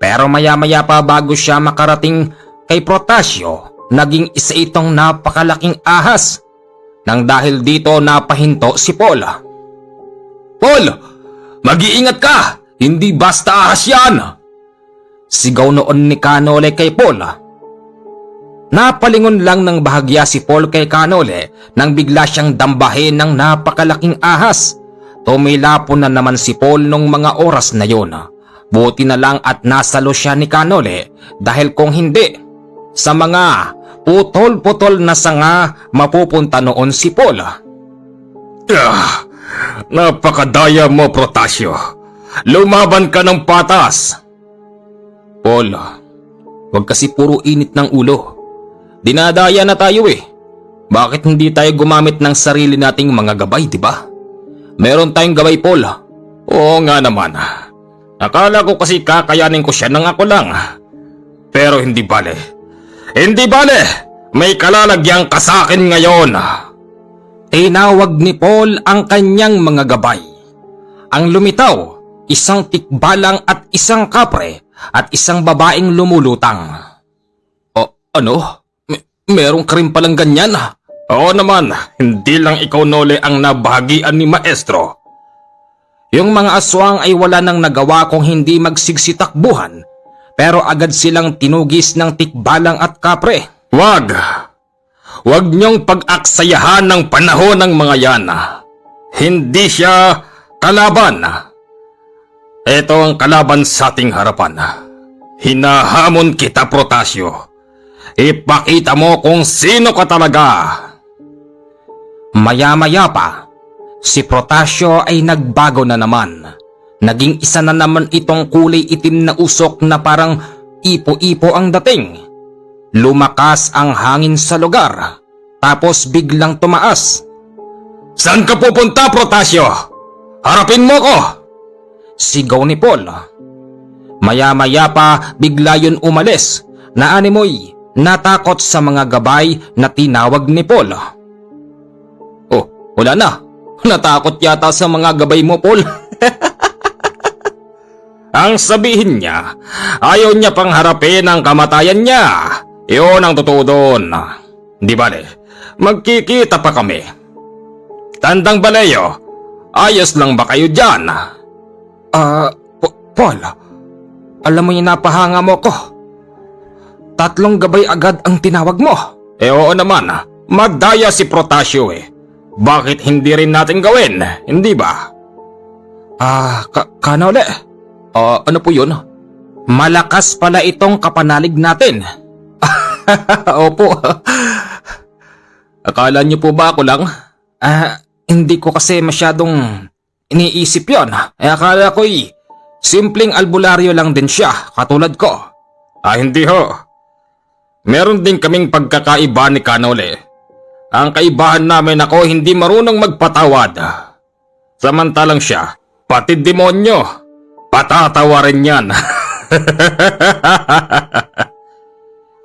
Pero maya-maya pa bago siya makarating kay Protasio, naging isa itong napakalaking ahas. Nang dahil dito napahinto si Paul. Paul! Mag-iingat ka! Hindi basta ahas yan! Sigaw noon ni Canole kay Paul. Napalingon lang ng bahagya si Paul kay Canole nang bigla siyang dambahin ng napakalaking ahas. Tumilapon na naman si Paul nung mga oras na yon. Buti na lang at nasalo siya ni Canole dahil kung hindi, sa mga putol-putol na sanga mapupunta noon si Paul. Napakadaya mo, Protasio. lumaban ka ng patas. Paul, wag kasi puro init ng ulo. Dinadaya na tayo eh. Bakit hindi tayo gumamit ng sarili nating mga gabay, di ba? Meron tayong gabay, Paul. Oo nga naman. Akala ko kasi kakayanin ko siya ng ako lang. Pero hindi bale. Hindi bale! May kalalagyan ka sa akin ngayon. Tinawag ni Paul ang kanyang mga gabay. Ang lumitaw, isang tikbalang at isang kapre at isang babaeng lumulutang. O, ano? Meron ka rin palang ganyan? Oo naman, hindi lang ikaw Nole ang nabahagian ni Maestro. Yung mga aswang ay wala nang nagawa kung hindi magsigsitakbuhan, pero agad silang tinugis ng tikbalang at kapre. Wag! Wag niyong pag-aksayahan ng panahon ng mga yan. Hindi siya kalaban. Ito ang kalaban sa ating harapan. Hinahamon kita, Protasio. Ipakita mo kung sino ka talaga. Maya-maya pa, si Protasio ay nagbago na naman. Naging isa na naman itong kulay itim na usok na parang ipo-ipo ang dating. Lumakas ang hangin sa lugar, tapos biglang tumaas. Saan ka pupunta, Protasio? Harapin mo ko! Sigaw ni Paul. Maya-maya pa bigla yun umalis na animoy natakot sa mga gabay na tinawag ni Paul. Oh, wala na. Natakot yata sa mga gabay mo, Paul. Ang sabihin niya, ayaw niya pang harapin ang kamatayan niya. Iyon ang totoo doon. Di bale, magkikita pa kami. Tandang Baleyo, ayos lang ba kayo dyan? Paul, alam mo yung napahanga mo ko. 3 gabay agad ang tinawag mo. Oo naman, magdaya si Protasio eh. Bakit hindi rin natin gawin, hindi ba? Kanole? Ano po yun? Malakas pala itong kapanalig natin. Opo. Akala niyo po ba ako lang? Hindi ko kasi masyadong iniisip yon. Akala ko'y simpleng albularyo lang din siya, katulad ko. Hindi ho. Meron din kaming pagkakaiba ni Kanole. Ang kaibahan namin ako hindi marunong magpatawad. Samantalang siya, pati demonyo, patatawarin yan.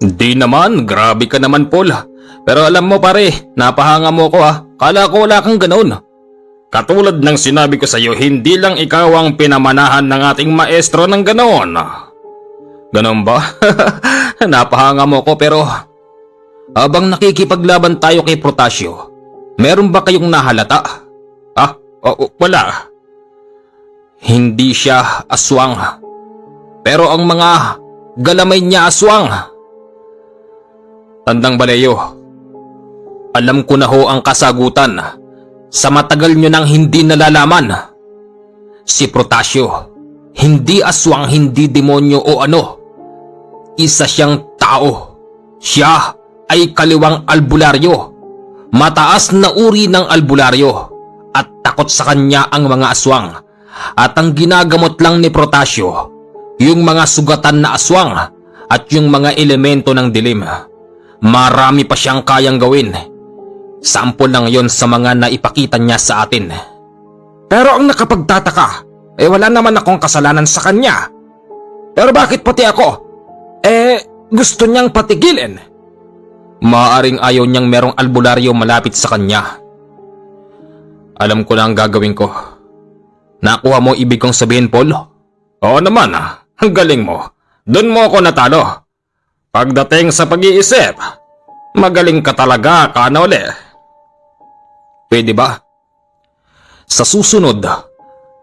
Di naman, grabe ka naman Paul. Pero alam mo pare, napahanga mo ko ha. Kala ko wala kang ganoon. Katulad ng sinabi ko sa iyo, hindi lang ikaw ang pinamanahan ng ating maestro ng ganoon. Ganon ba? Napahanga mo ko pero habang nakikipaglaban tayo kay Protasio, meron ba kayong nahalata? Wala. Hindi siya aswang. Pero ang mga galamay niya aswang. Tandang Baleyo, alam ko na ho ang kasagutan sa matagal nyo nang hindi nalalaman. Si Protasio, hindi aswang, hindi demonyo o ano. Isa siyang tao. Siya ay kaliwang albularyo. Mataas na uri ng albularyo at takot sa kanya ang mga aswang. At ang ginagamot lang ni Protasio, yung mga sugatan na aswang at yung mga elemento ng dilim. Marami pa siyang kayang gawin. Sample lang yon sa mga naipakita niya sa atin. Pero ang nakapagtataka, wala naman akong kasalanan sa kanya. Pero bakit pati ako? Gusto niyang patigilin. Maaring ayaw niyang merong albularyo malapit sa kanya. Alam ko na ang gagawin ko. Nakuha mo ibig kong sabihin, Paul? Oo naman ang galing mo. Doon mo ako natalo. Pagdating sa pag-iisip, magaling ka talaga, Kanole. Pwede ba? Sa susunod,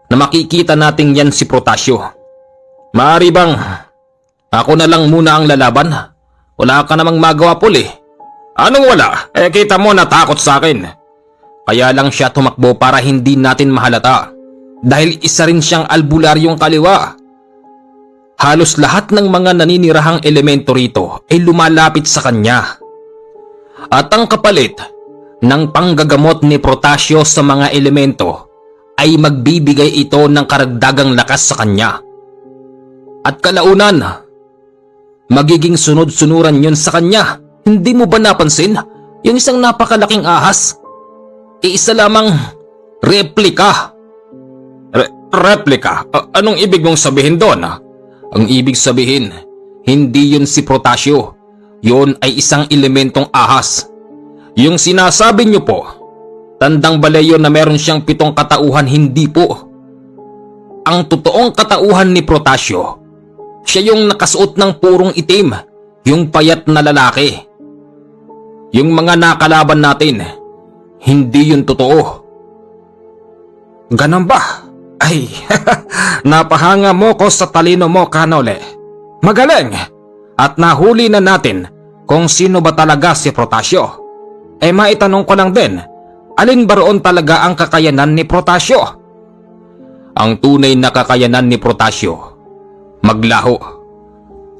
na makikita natin yan si Protasio. Maaari bang ako na lang muna ang lalaban? Wala ka namang magawa, Paul eh. Anong wala? Kita mo natakot sa akin. Kaya lang siya tumakbo para hindi natin mahalata. Dahil isa rin siyang albularyong kaliwa. Halos lahat ng mga naninirahang elemento rito ay lumalapit sa kanya. At ang kapalit ng panggagamot ni Protasio sa mga elemento ay magbibigay ito ng karagdagang lakas sa kanya. At kalaunan, magiging sunod-sunuran yun sa kanya. Hindi mo ba napansin? Yung isang napakalaking ahas, iisa lamang replika. Replika? Anong ibig mong sabihin doon? Ang ibig sabihin, hindi yun si Protasio. Yun ay isang elementong ahas. Yung sinasabi niyo po, tandang baleyo na meron siyang 7 katauhan, hindi po. Ang totoong katauhan ni Protasio, siya yung nakasuot ng purong itim, yung payat na lalaki. Yung mga nakalaban natin, hindi yun totoo. Ganon ba? Ay, napahanga mo ko sa talino mo, Kanole. Magaling! At nahuli na natin kung sino ba talaga si Protasio. Maitanong ko lang din, alin ba roon talaga ang kakayanan ni Protasio? Ang tunay na kakayanan ni Protasio, maglaho,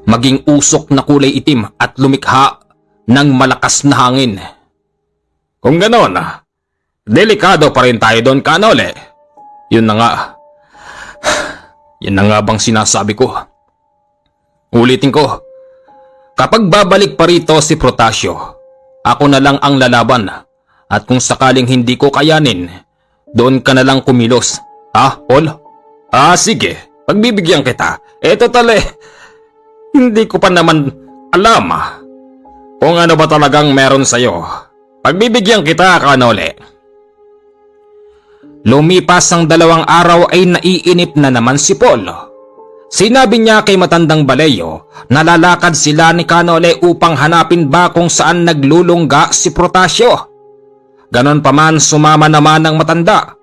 maging usok na kulay itim at lumikha ng malakas na hangin. Kung ganon, delikado pa rin tayo doon, Kanole. Yun na nga. Yan na nga bang sinasabi ko? Ulitin ko, kapag babalik pa rito si Protasio, ako na lang ang lalaban. At kung sakaling hindi ko kayanin, doon ka na lang kumilos. Paul? Sige, pagbibigyan kita. Total hindi ko pa naman alam kung ano ba talagang meron sa'yo. Pagbibigyan kita, Kanole. Lumipas ang 2 araw ay naiinip na naman si Paul. Sinabi niya kay matandang baleyo na lalakad sila ni Kanole upang hanapin ba kung saan naglulungga si Protasio. Ganon pa man, sumama naman ang matanda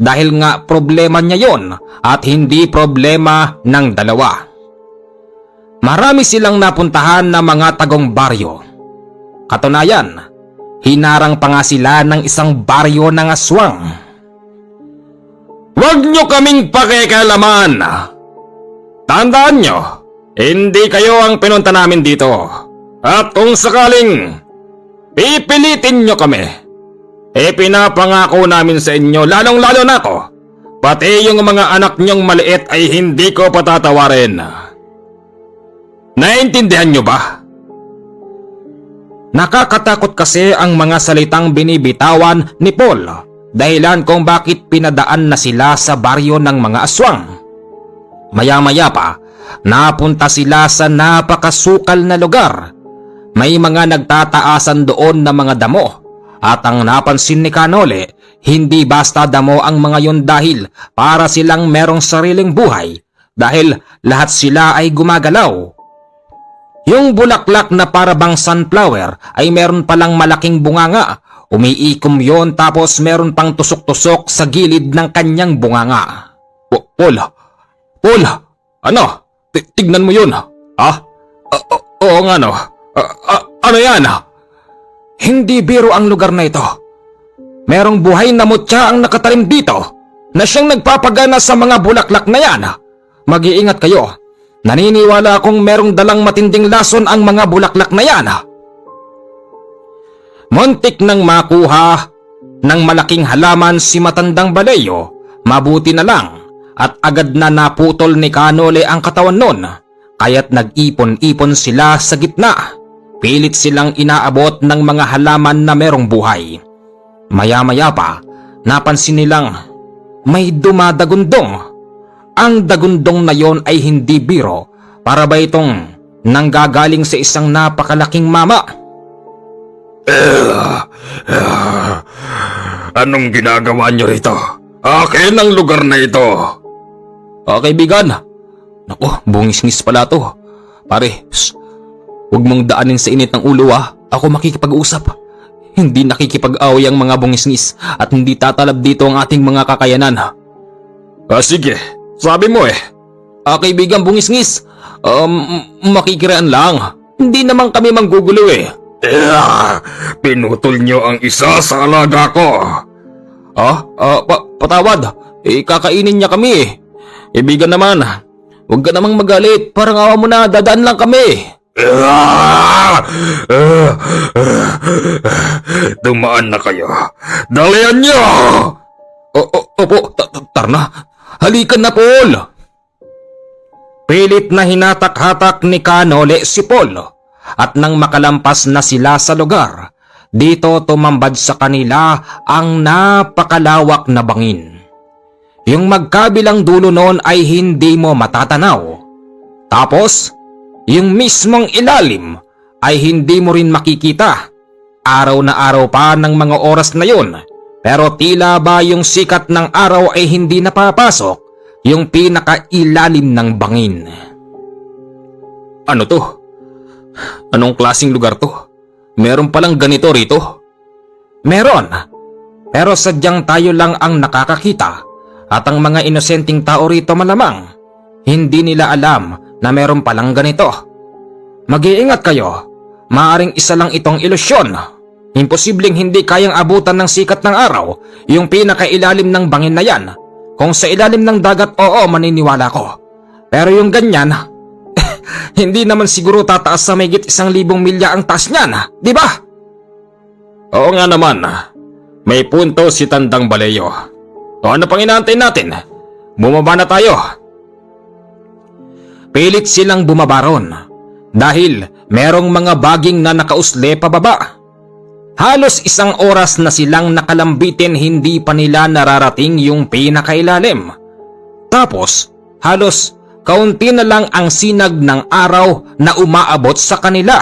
dahil nga problema niya yon at hindi problema ng dalawa. Marami silang napuntahan na mga tagong baryo. Katunayan, hinarang pa nga sila ng isang baryo ng aswang. Huwag niyo kaming pakikialaman! Tandaan nyo, hindi kayo ang pinunta namin dito. At kung sakaling pipilitin nyo kami, pinapangako namin sa inyo, lalong-lalo na ako, pati yung mga anak nyong maliit ay hindi ko patatawarin. Naintindihan nyo ba? Nakakatakot kasi ang mga salitang binibitawan ni Paul, dahilan kung bakit pinadaan na sila sa baryo ng mga aswang. Maya-maya pa, napunta sila sa napakasukal na lugar. May mga nagtataasan doon na mga damo. At ang napansin ni Kanole, hindi basta damo ang mga yon dahil para silang merong sariling buhay. Dahil lahat sila ay gumagalaw. Yung bulaklak na para bang sunflower ay meron palang malaking bunganga. Umiikom yon tapos meron pang tusok-tusok sa gilid ng kanyang bunganga. Paul, ano? Tignan mo yun. Oo nga no. Ano yan? Hindi biro ang lugar na ito. Merong buhay na mutya ang nakatalim dito na siyang nagpapagana sa mga bulaklak na yan. Mag-iingat kayo. Naniniwala akong merong dalang matinding lason ang mga bulaklak na yan. Muntik nang makuha ng malaking halaman si matandang baleyo, mabuti na lang at agad na naputol ni Kanole ang katawan nun, kaya't nag-ipon-ipon sila sa gitna. Pilit silang inaabot ng mga halaman na merong buhay. Maya-maya pa, napansin nilang may dumadagundong. Ang dagundong na yon ay hindi biro, para ba itong nanggagaling sa isang napakalaking mama. Anong ginagawa niyo rito? Akin ang lugar na ito. Kaibigan. Naku, bungis-ngis pala to. Pare, huwag mong daanin sa init ng ulo Ako makikipag-usap. Hindi nakikipag-away ang mga bungis-ngis at hindi tatalab dito ang ating mga kakayanan. Sige, sabi mo Kaibigan bungis-ngis, makikiraan lang. Hindi naman kami manggugulo Pinutol niyo ang isa sa alaga ko. Patawad. Kakainin niya kami. Kaibigan naman, huwag ka namang magalit. Parang awa mo na, dadaan lang kami. Dumaan na kayo. Dalian niyo! Opo, tara na. Halikan na, Paul! Pilit na hinatak-hatak ni Kanole si Paul at nang makalampas na sila sa lugar, dito tumambad sa kanila ang napakalawak na bangin. Yung magkabilang dulo noon ay hindi mo matatanaw. Tapos, yung mismong ilalim ay hindi mo rin makikita. Araw na araw pa ng mga oras na yun, pero tila ba yung sikat ng araw ay hindi napapasok yung pinakailalim ng bangin. Ano to? Anong klaseng lugar to? Meron palang ganito rito? Meron, pero sadyang tayo lang ang nakakakita at ang mga inosenteng tao rito malamang hindi nila alam na meron palang ganito. Mag-iingat kayo, maaring isa lang itong ilusyon. Imposibleng hindi kayang abutan ng sikat ng araw yung pinakailalim ng bangin na yan. Kung sa ilalim ng dagat, oo, maniniwala ko. Pero yung ganyan, hindi naman siguro tataas sa mahigit 1,000 milya ang taas niyan, di ba? Oo nga naman. May punto si Tandang Baleyo. O ano pang inaantay natin? Bumaba na tayo. Pilit silang bumabaron dahil merong mga baging na nakausle pababa. Halos 1 oras na silang nakalambitin, hindi pa nila nararating yung pinakailalim. Tapos halos kaunti na lang ang sinag ng araw na umaabot sa kanila.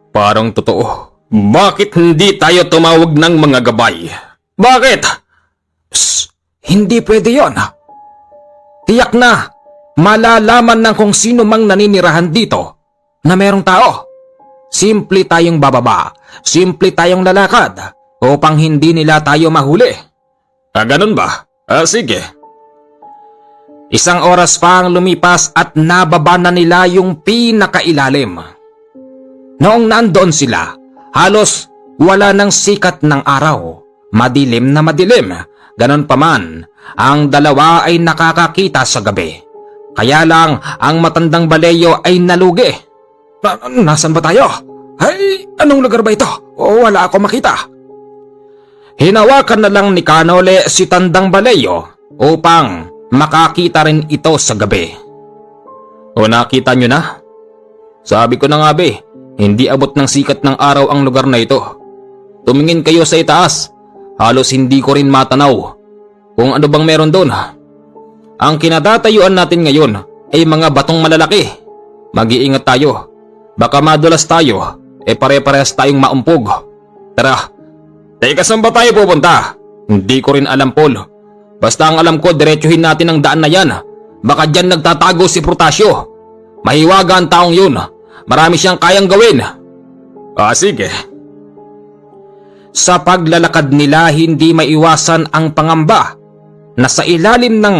Parang totoo. Bakit hindi tayo tumawag ng mga gabay? Bakit? Hindi pwede yon. Tiyak na malalaman ng kung sino mang naninirahan dito na merong tao. Simple tayong bababa, simple tayong lalakad upang hindi nila tayo mahuli. Ganun ba? Sige. 1 oras pa ang lumipas at nababa na nila yung pinakailalim. Noong nandoon sila, halos wala ng sikat ng araw. Madilim na madilim. Ganon pa man, ang dalawa ay nakakakita sa gabi. Kaya lang ang matandang Baleyo ay nalugi. Nasaan ba tayo? Ay, anong lugar ba ito? Wala ako makita. Hinawakan na lang ni Kanole si Tandang Baleyo upang makakita rin ito sa gabi. O nakita nyo na? Sabi ko na nga hindi abot ng sikat ng araw ang lugar na ito. Tumingin kayo sa itaas. Halos hindi ko rin matanaw kung ano bang meron doon. Ang kinatatayuan natin ngayon ay mga batong malalaki. Mag-iingat tayo. Baka madulas tayo, pare-parehas tayong maumpog. Tara, teka saan ba tayo pupunta? Hindi ko rin alam, Paul. Basta ang alam ko, diretsuhin natin ang daan na yan. Baka dyan nagtatago si Protasio. Mahiwaga ang taong yun. Marami siyang kayang gawin. Sige. Sa paglalakad nila, hindi maiwasan ang pangamba na sa ilalim ng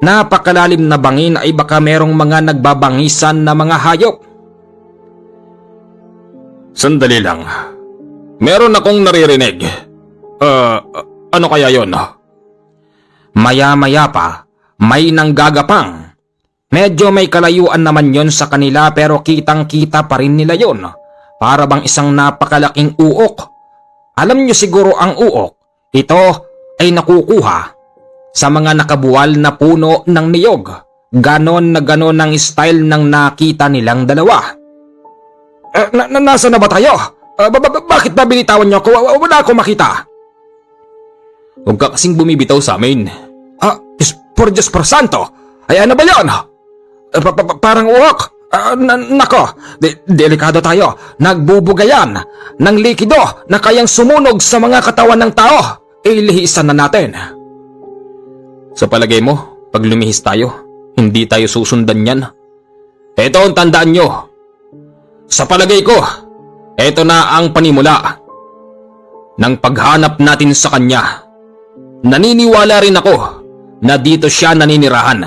napakalalim na bangin ay baka merong mga nagbabangisan na mga hayop. Sandali lang. Meron akong naririnig. Ano kaya yon? Maya-maya pa, may nanggagapang. Medyo may kalayuan naman yon sa kanila pero kitang-kita pa rin nila yon. Para bang isang napakalaking uok. Alam nyo siguro ang uok, ito ay nakukuha sa mga nakabuwal na puno ng niyog. Ganon na ganon ang style ng nakita nilang dalawa. Nasa na ba tayo? Bakit ba binitawan niyo ako? Wala akong makita. Huwag ka kasing bumibitaw sa amin. Diyos por santo! Ay ano ba yan? Parang uwak. Nako, delikado tayo. Nagbubugayan ng likido na kayang sumunog sa mga katawan ng tao. Ilihisan na natin. Sa palagay mo, pag lumihis tayo, hindi tayo susundan yan? Ito ang tandaan nyo. Sa palagay ko, ito na ang panimula ng paghanap natin sa kanya. Naniniwala rin ako na dito siya naninirahan.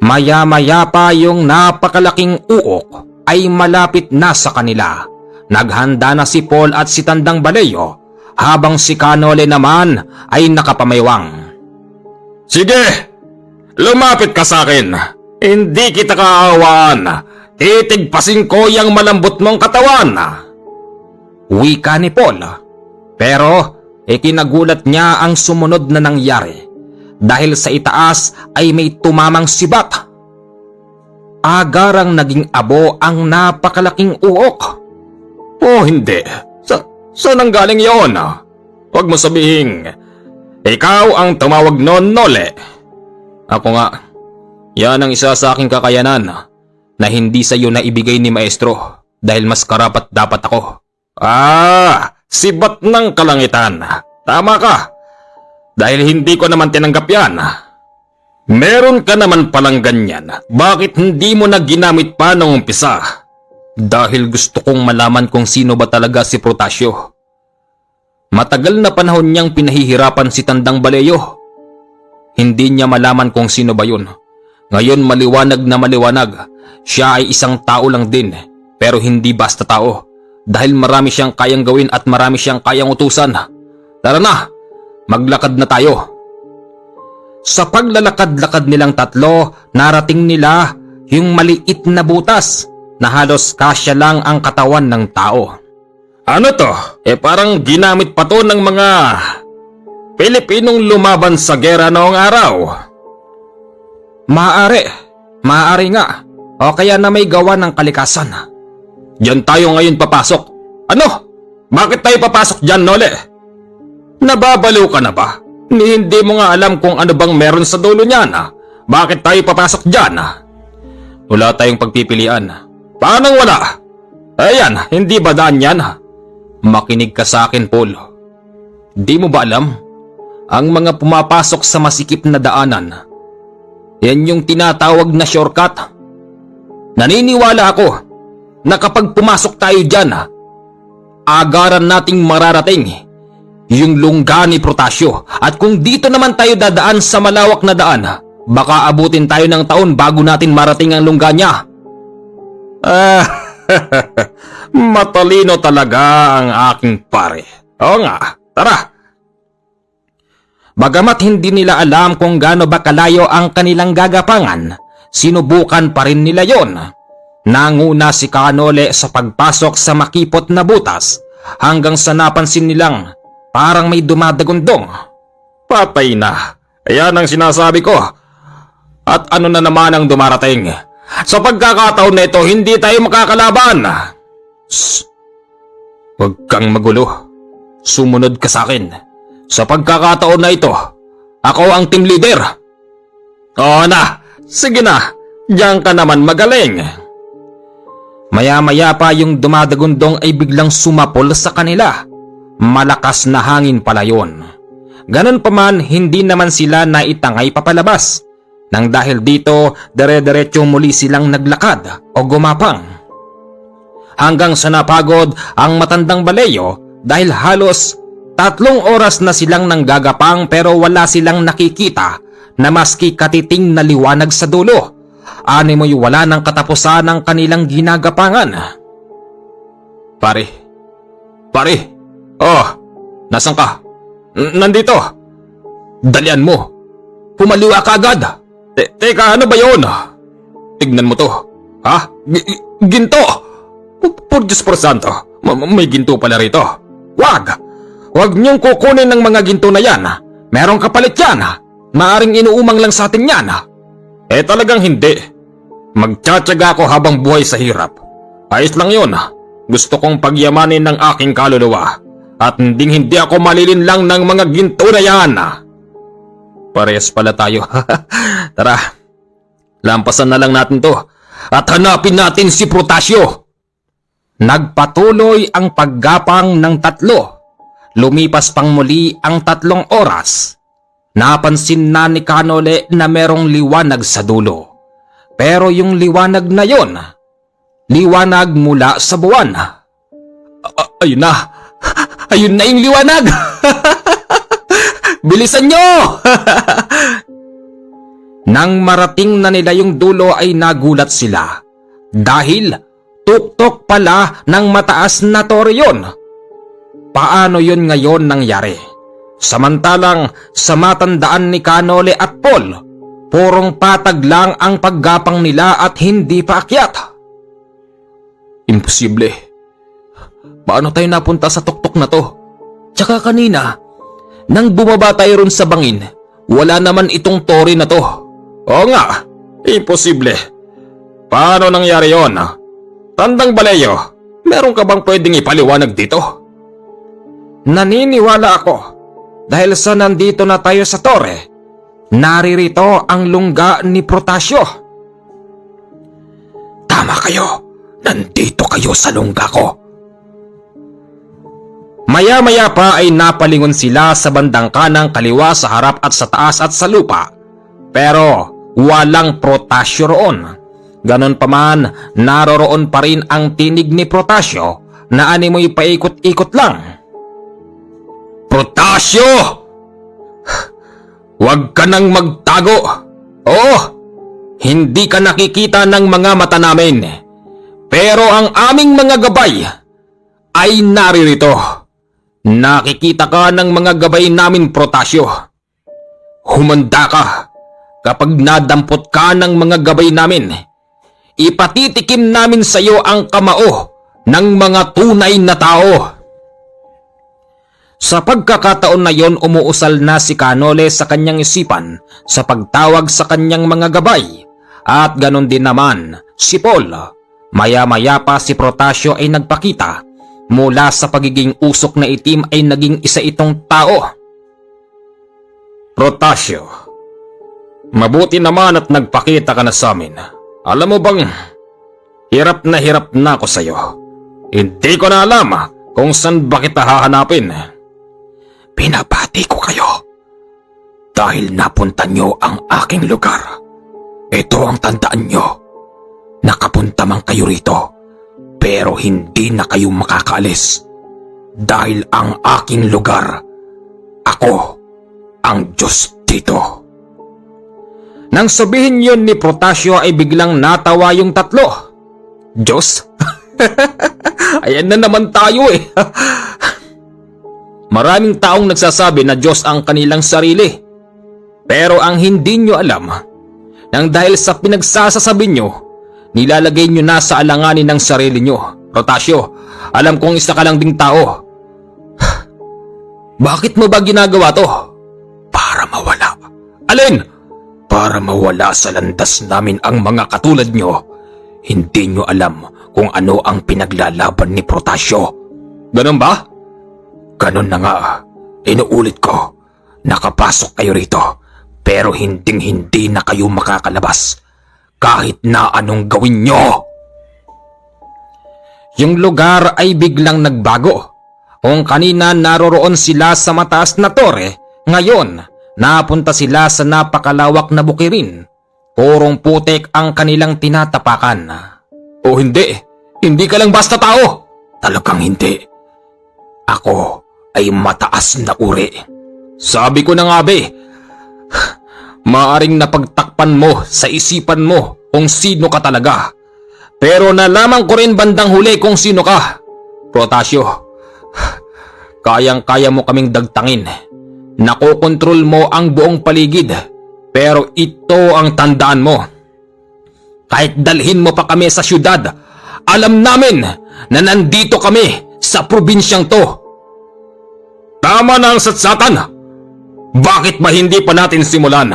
Maya-maya pa yung napakalaking uok ay malapit na sa kanila. Naghanda na si Paul at si Tandang Baleyo habang si Kanole naman ay nakapamaywang. Sige, lumapit ka sa akin. Hindi kita kaawaan. Titigpasin ko yung malambot mong katawan. Wika ni Paul. Pero kinagulat niya ang sumunod na nangyari dahil sa itaas ay may tumamang sibat. Agarang naging abo ang napakalaking uok. Oh, hindi. Saan ang galing yon? Huwag mo sabihing, ikaw ang tumawag noon, Nole. Ako nga. Yan ang isa sa aking kakayanan na hindi sa iyo na ibigay ni Maestro dahil mas karapat dapat ako. Sibat ng kalangitan. Tama ka. Dahil hindi ko naman tinanggap yan. Meron ka naman palang ganyan. Bakit hindi mo na ginamit pa noong umpisa? Dahil gusto kong malaman kung sino ba talaga si Protasio. Matagal na panahon niyang pinahihirapan si Tandang Baleyo. Hindi niya malaman kung sino ba yun. Ngayon maliwanag na maliwanag. Siya ay isang tao lang din. Pero hindi basta tao. Dahil marami siyang kayang gawin at marami siyang kayang utusan. Tara na! Maglakad na tayo. Sa paglalakad-lakad nilang tatlo, narating nila yung maliit na butas na halos kasya lang ang katawan ng tao. Ano to? Parang ginamit pa to ng mga Pilipinong lumaban sa gera noong araw. Maaari nga. O kaya na may gawa ng kalikasan. Diyan tayo ngayon papasok. Ano? Bakit tayo papasok dyan, Nole? Nababaliw ka na ba? Hindi mo nga alam kung ano bang meron sa dulo niyan. Bakit tayo papasok dyan? Wala tayong pagpipilian. Paano wala? Ayan, hindi ba daan yan? Makinig ka sa akin, Paul. Di mo ba alam? Ang mga pumapasok sa masikip na daanan, yan yung tinatawag na shortcut. Naniniwala ako na kapag pumasok tayo dyan, agaran nating mararating yung lungga ni Protasio. At kung dito naman tayo dadaan sa malawak na daan, baka abutin tayo ng taon bago natin marating ang lungga niya. Matalino talaga ang aking pare. Oo nga, tara. Bagamat hindi nila alam kung gaano ba kalayo ang kanilang gagapangan, sinubukan pa rin nila yon. Nanguna si Kanole sa pagpasok sa makipot na butas hanggang sa napansin nilang parang may dumadagundong. Patay na. Ayan ang sinasabi ko. At ano na naman ang dumarating? Sa pagkakataon na ito, hindi tayo makakalaban. Shh! Huwag kang magulo. Sumunod ka sa akin. Sa pagkakataon na ito, ako ang team leader. Oo na, sige na. Diyan ka naman magaling. Maya-maya pa yung dumadagundong ay biglang sumapol sa kanila. Malakas na hangin pala yun. Ganon pa man, hindi naman sila naitangay papalabas. Nang dahil dito, dire-diretso muli silang naglakad o gumapang. Hanggang sa napagod ang matandang Baleyo dahil halos 3 oras na silang nanggagapang pero wala silang nakikita na maski katiting na liwanag sa dulo. Animoy wala ng katapusan ang kanilang ginagapangan. Pare. Oh, nasan ka? Nandito. Dalian mo. Pumaliwa ka agad. Teka, ano ba yun? Tignan mo to. Ha? Ginto! Por Diyos por Santo, may ginto pala rito. Wag niyong kukunin ng mga ginto na yan. Merong kapalit yan. Maaring inuumang lang sa atin yan. Talagang hindi. Magtsatsaga ako habang buhay sa hirap. Ayos lang yun. Gusto kong pagyamanin ng aking kaluluwa. At hindi ako malilinlang ng mga ginto na yan. Parehas pala tayo. Tara, lampasan na lang natin to at hanapin natin si Protasio. Nagpatuloy ang paggapang ng tatlo. Lumipas pang muli ang 3 oras. Napansin na ni Kanole na merong liwanag sa dulo. Pero yung liwanag na yon, liwanag mula sa buwan. Ayun na yung liwanag. Bilisan nyo! Nang marating na nila yung dulo ay nagulat sila. Dahil tuktok pala ng mataas na tore yun. Paano yun ngayon nangyari? Samantalang sa matandaan ni Kanole at Paul, purong patag lang ang paggapang nila at hindi paakyat. Imposible. Paano tayo napunta sa tuktok na to? Tsaka kanina, Nang bumaba tayo ron sa bangin, wala naman itong Tori na to. Oo nga, imposible. Paano nangyari yon? Tandang Baleyo, meron ka bang pwedeng ipaliwanag dito? Naniniwala ako dahil sa nandito na tayo sa tore, naririto ang lungga ni Protasio. Tama kayo, nandito kayo sa lungga ko. Maya-maya pa ay napalingon sila sa bandang kanang kaliwa sa harap at sa taas at sa lupa. Pero walang Protasio roon. Ganon pa man, naroroon pa rin ang tinig ni Protasio na animoy paikot-ikot lang. Protasio! Huwag ka nang magtago. Oo, hindi ka nakikita ng mga mata namin. Pero ang aming mga gabay ay naririto. Nakikita ka ng mga gabay namin, Protasio. Humanda ka kapag nadampot ka ng mga gabay namin. Ipatitikim namin sa iyo ang kamao ng mga tunay na tao. Sa pagkakataon na yon, umuusal na si Canole sa kanyang isipan sa pagtawag sa kanyang mga gabay. At ganon din naman si Paul. Maya-maya pa si Protasio ay nagpakita. Mula sa pagiging usok na itim ay naging isa itong tao. Protasio, mabuti naman at nagpakita ka na sa amin. Alam mo bang, hirap na ako sa iyo. Hindi ko na alam kung saan ba kita hahanapin. Pinabati ko kayo dahil napunta nyo ang aking lugar. Ito ang tandaan nyo. Nakapunta man kayo rito, pero hindi na kayo makakaalis. Dahil ang aking lugar, ako ang Diyos dito. Nang sabihin yun ni Protasio ay biglang natawa yung tatlo. Diyos? Ayan na naman tayo eh. Maraming taong nagsasabi na Diyos ang kanilang sarili. Pero ang hindi nyo alam, nang dahil sa pinagsasasabi nyo, nilalagay nyo na sa alanganin ng sarili nyo. Protasio, alam kong isa ka lang ding tao. Bakit mo ba ginagawa to? Para mawala. Alin? Para mawala sa landas namin ang mga katulad nyo. Hindi nyo alam kung ano ang pinaglalaban ni Protasio. Ganun ba? Ganun na nga. Inuulit ko. Nakapasok kayo rito, pero hinding-hindi na kayo makakalabas. Kahit na anong gawin nyo. Yung lugar ay biglang nagbago. Kung kanina naroroon sila sa mataas na tore, ngayon napunta sila sa napakalawak na bukirin. Purong putik ang kanilang tinatapakan. O hindi, hindi ka lang basta tao. Talagang hindi. Ako ay mataas na uri. Sabi ko na nga be, maaring napagtakpan mo sa isipan mo kung sino ka talaga. Pero nalaman ko rin bandang huli kung sino ka. Protasio, kayang-kaya mo kaming dagtangin. Nakokontrol mo ang buong paligid. Pero ito ang tandaan mo. Kahit dalhin mo pa kami sa syudad, alam namin na nandito kami sa probinsyang to. Tama na ang satsatan. Bakit ba hindi pa natin simulan?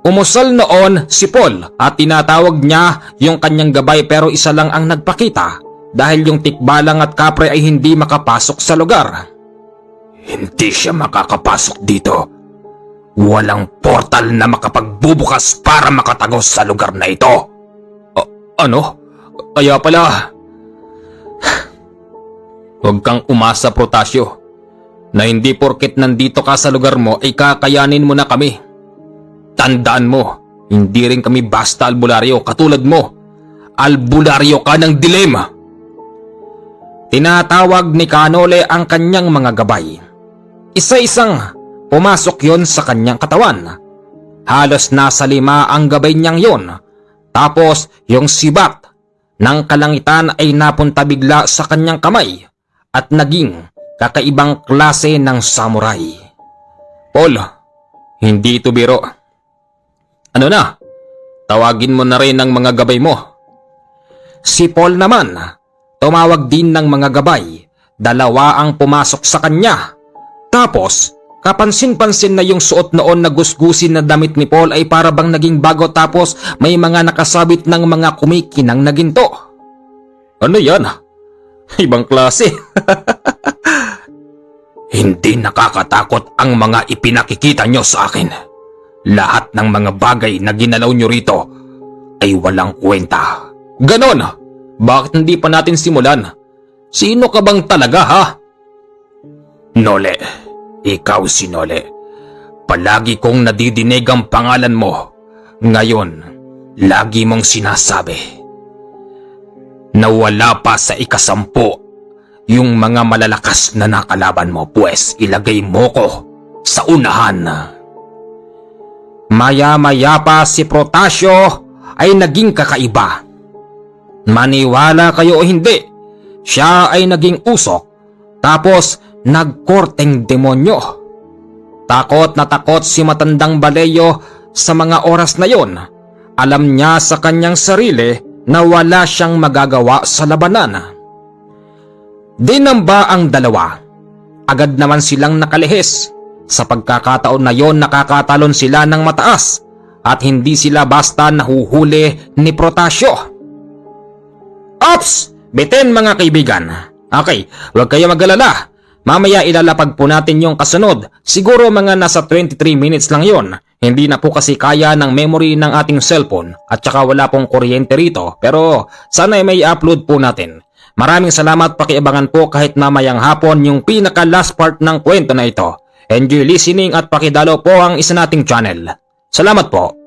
Umusal noon si Paul at tinatawag niya yung kanyang gabay pero isa lang ang nagpakita dahil yung tikbalang at kapre ay hindi makapasok sa lugar. Hindi siya makakapasok dito. Walang portal na makapagbubukas para makatagos sa lugar na ito. Ano? Kaya pala... Huwag kang umasa, Protasio, na hindi porket nandito ka sa lugar mo ay kakayanin mo na kami. Tandaan mo, hindi rin kami basta albularyo katulad mo. Albularyo ka ng dilema. Tinatawag ni Canole ang kanyang mga gabay. Isa-isang pumasok yon sa kanyang katawan. Halos nasa 5 ang gabay niyang yon. Tapos yung sibat ng kalangitan ay napunta bigla sa kanyang kamay at naging kakaibang klase ng samurai. Paul, hindi ito biro. Ano na? Tawagin mo na rin ang mga gabay mo. Si Paul naman, tumawag din ng mga gabay. 2 ang pumasok sa kanya. Tapos, kapansin-pansin na yung suot noon na gusgusin na damit ni Paul ay para bang naging bago tapos may mga nakasabit ng mga kumikinang na ginto. Ano yan? Ibang klase. Hindi nakakatakot ang mga ipinakikita nyo sa akin. Lahat ng mga bagay na ginalaw nyo rito ay walang kwenta. Ganon! Bakit hindi pa natin simulan? Sino ka bang talaga, ha? Nole, ikaw si Nole. Palagi kong nadidinig ang pangalan mo. Ngayon, lagi mong sinasabi na wala pa sa ikasampu yung mga malalakas na nakalaban mo, pues ilagay mo ko sa unahan. Maya-maya pa si Protasio ay naging kakaiba. Maniwala kayo o hindi, siya ay naging usok tapos nagkorteng demonyo. Takot na takot si matandang Baleyo sa mga oras na yon. Alam niya sa kanyang sarili na wala siyang magagawa sa labanan. Dinamba ang dalawa. Agad naman silang nakalihis. Sa pagkakataon na yon nakakatalon sila ng mataas at hindi sila basta nahuhuli ni Protasio. Ops! Bitin mga kaibigan. Okay, huwag kayo mag-alala. Mamaya ilalapag po natin yung kasunod. Siguro mga nasa 23 minutes lang yon. Hindi na po kasi kaya ng memory ng ating cellphone at saka wala pong kuryente rito. Pero sana may upload po natin. Maraming salamat, pakiabangan po kahit mamayang hapon yung pinaka last part ng kwento na ito. Enjoy listening at pakidalo po ang isa nating channel. Salamat po.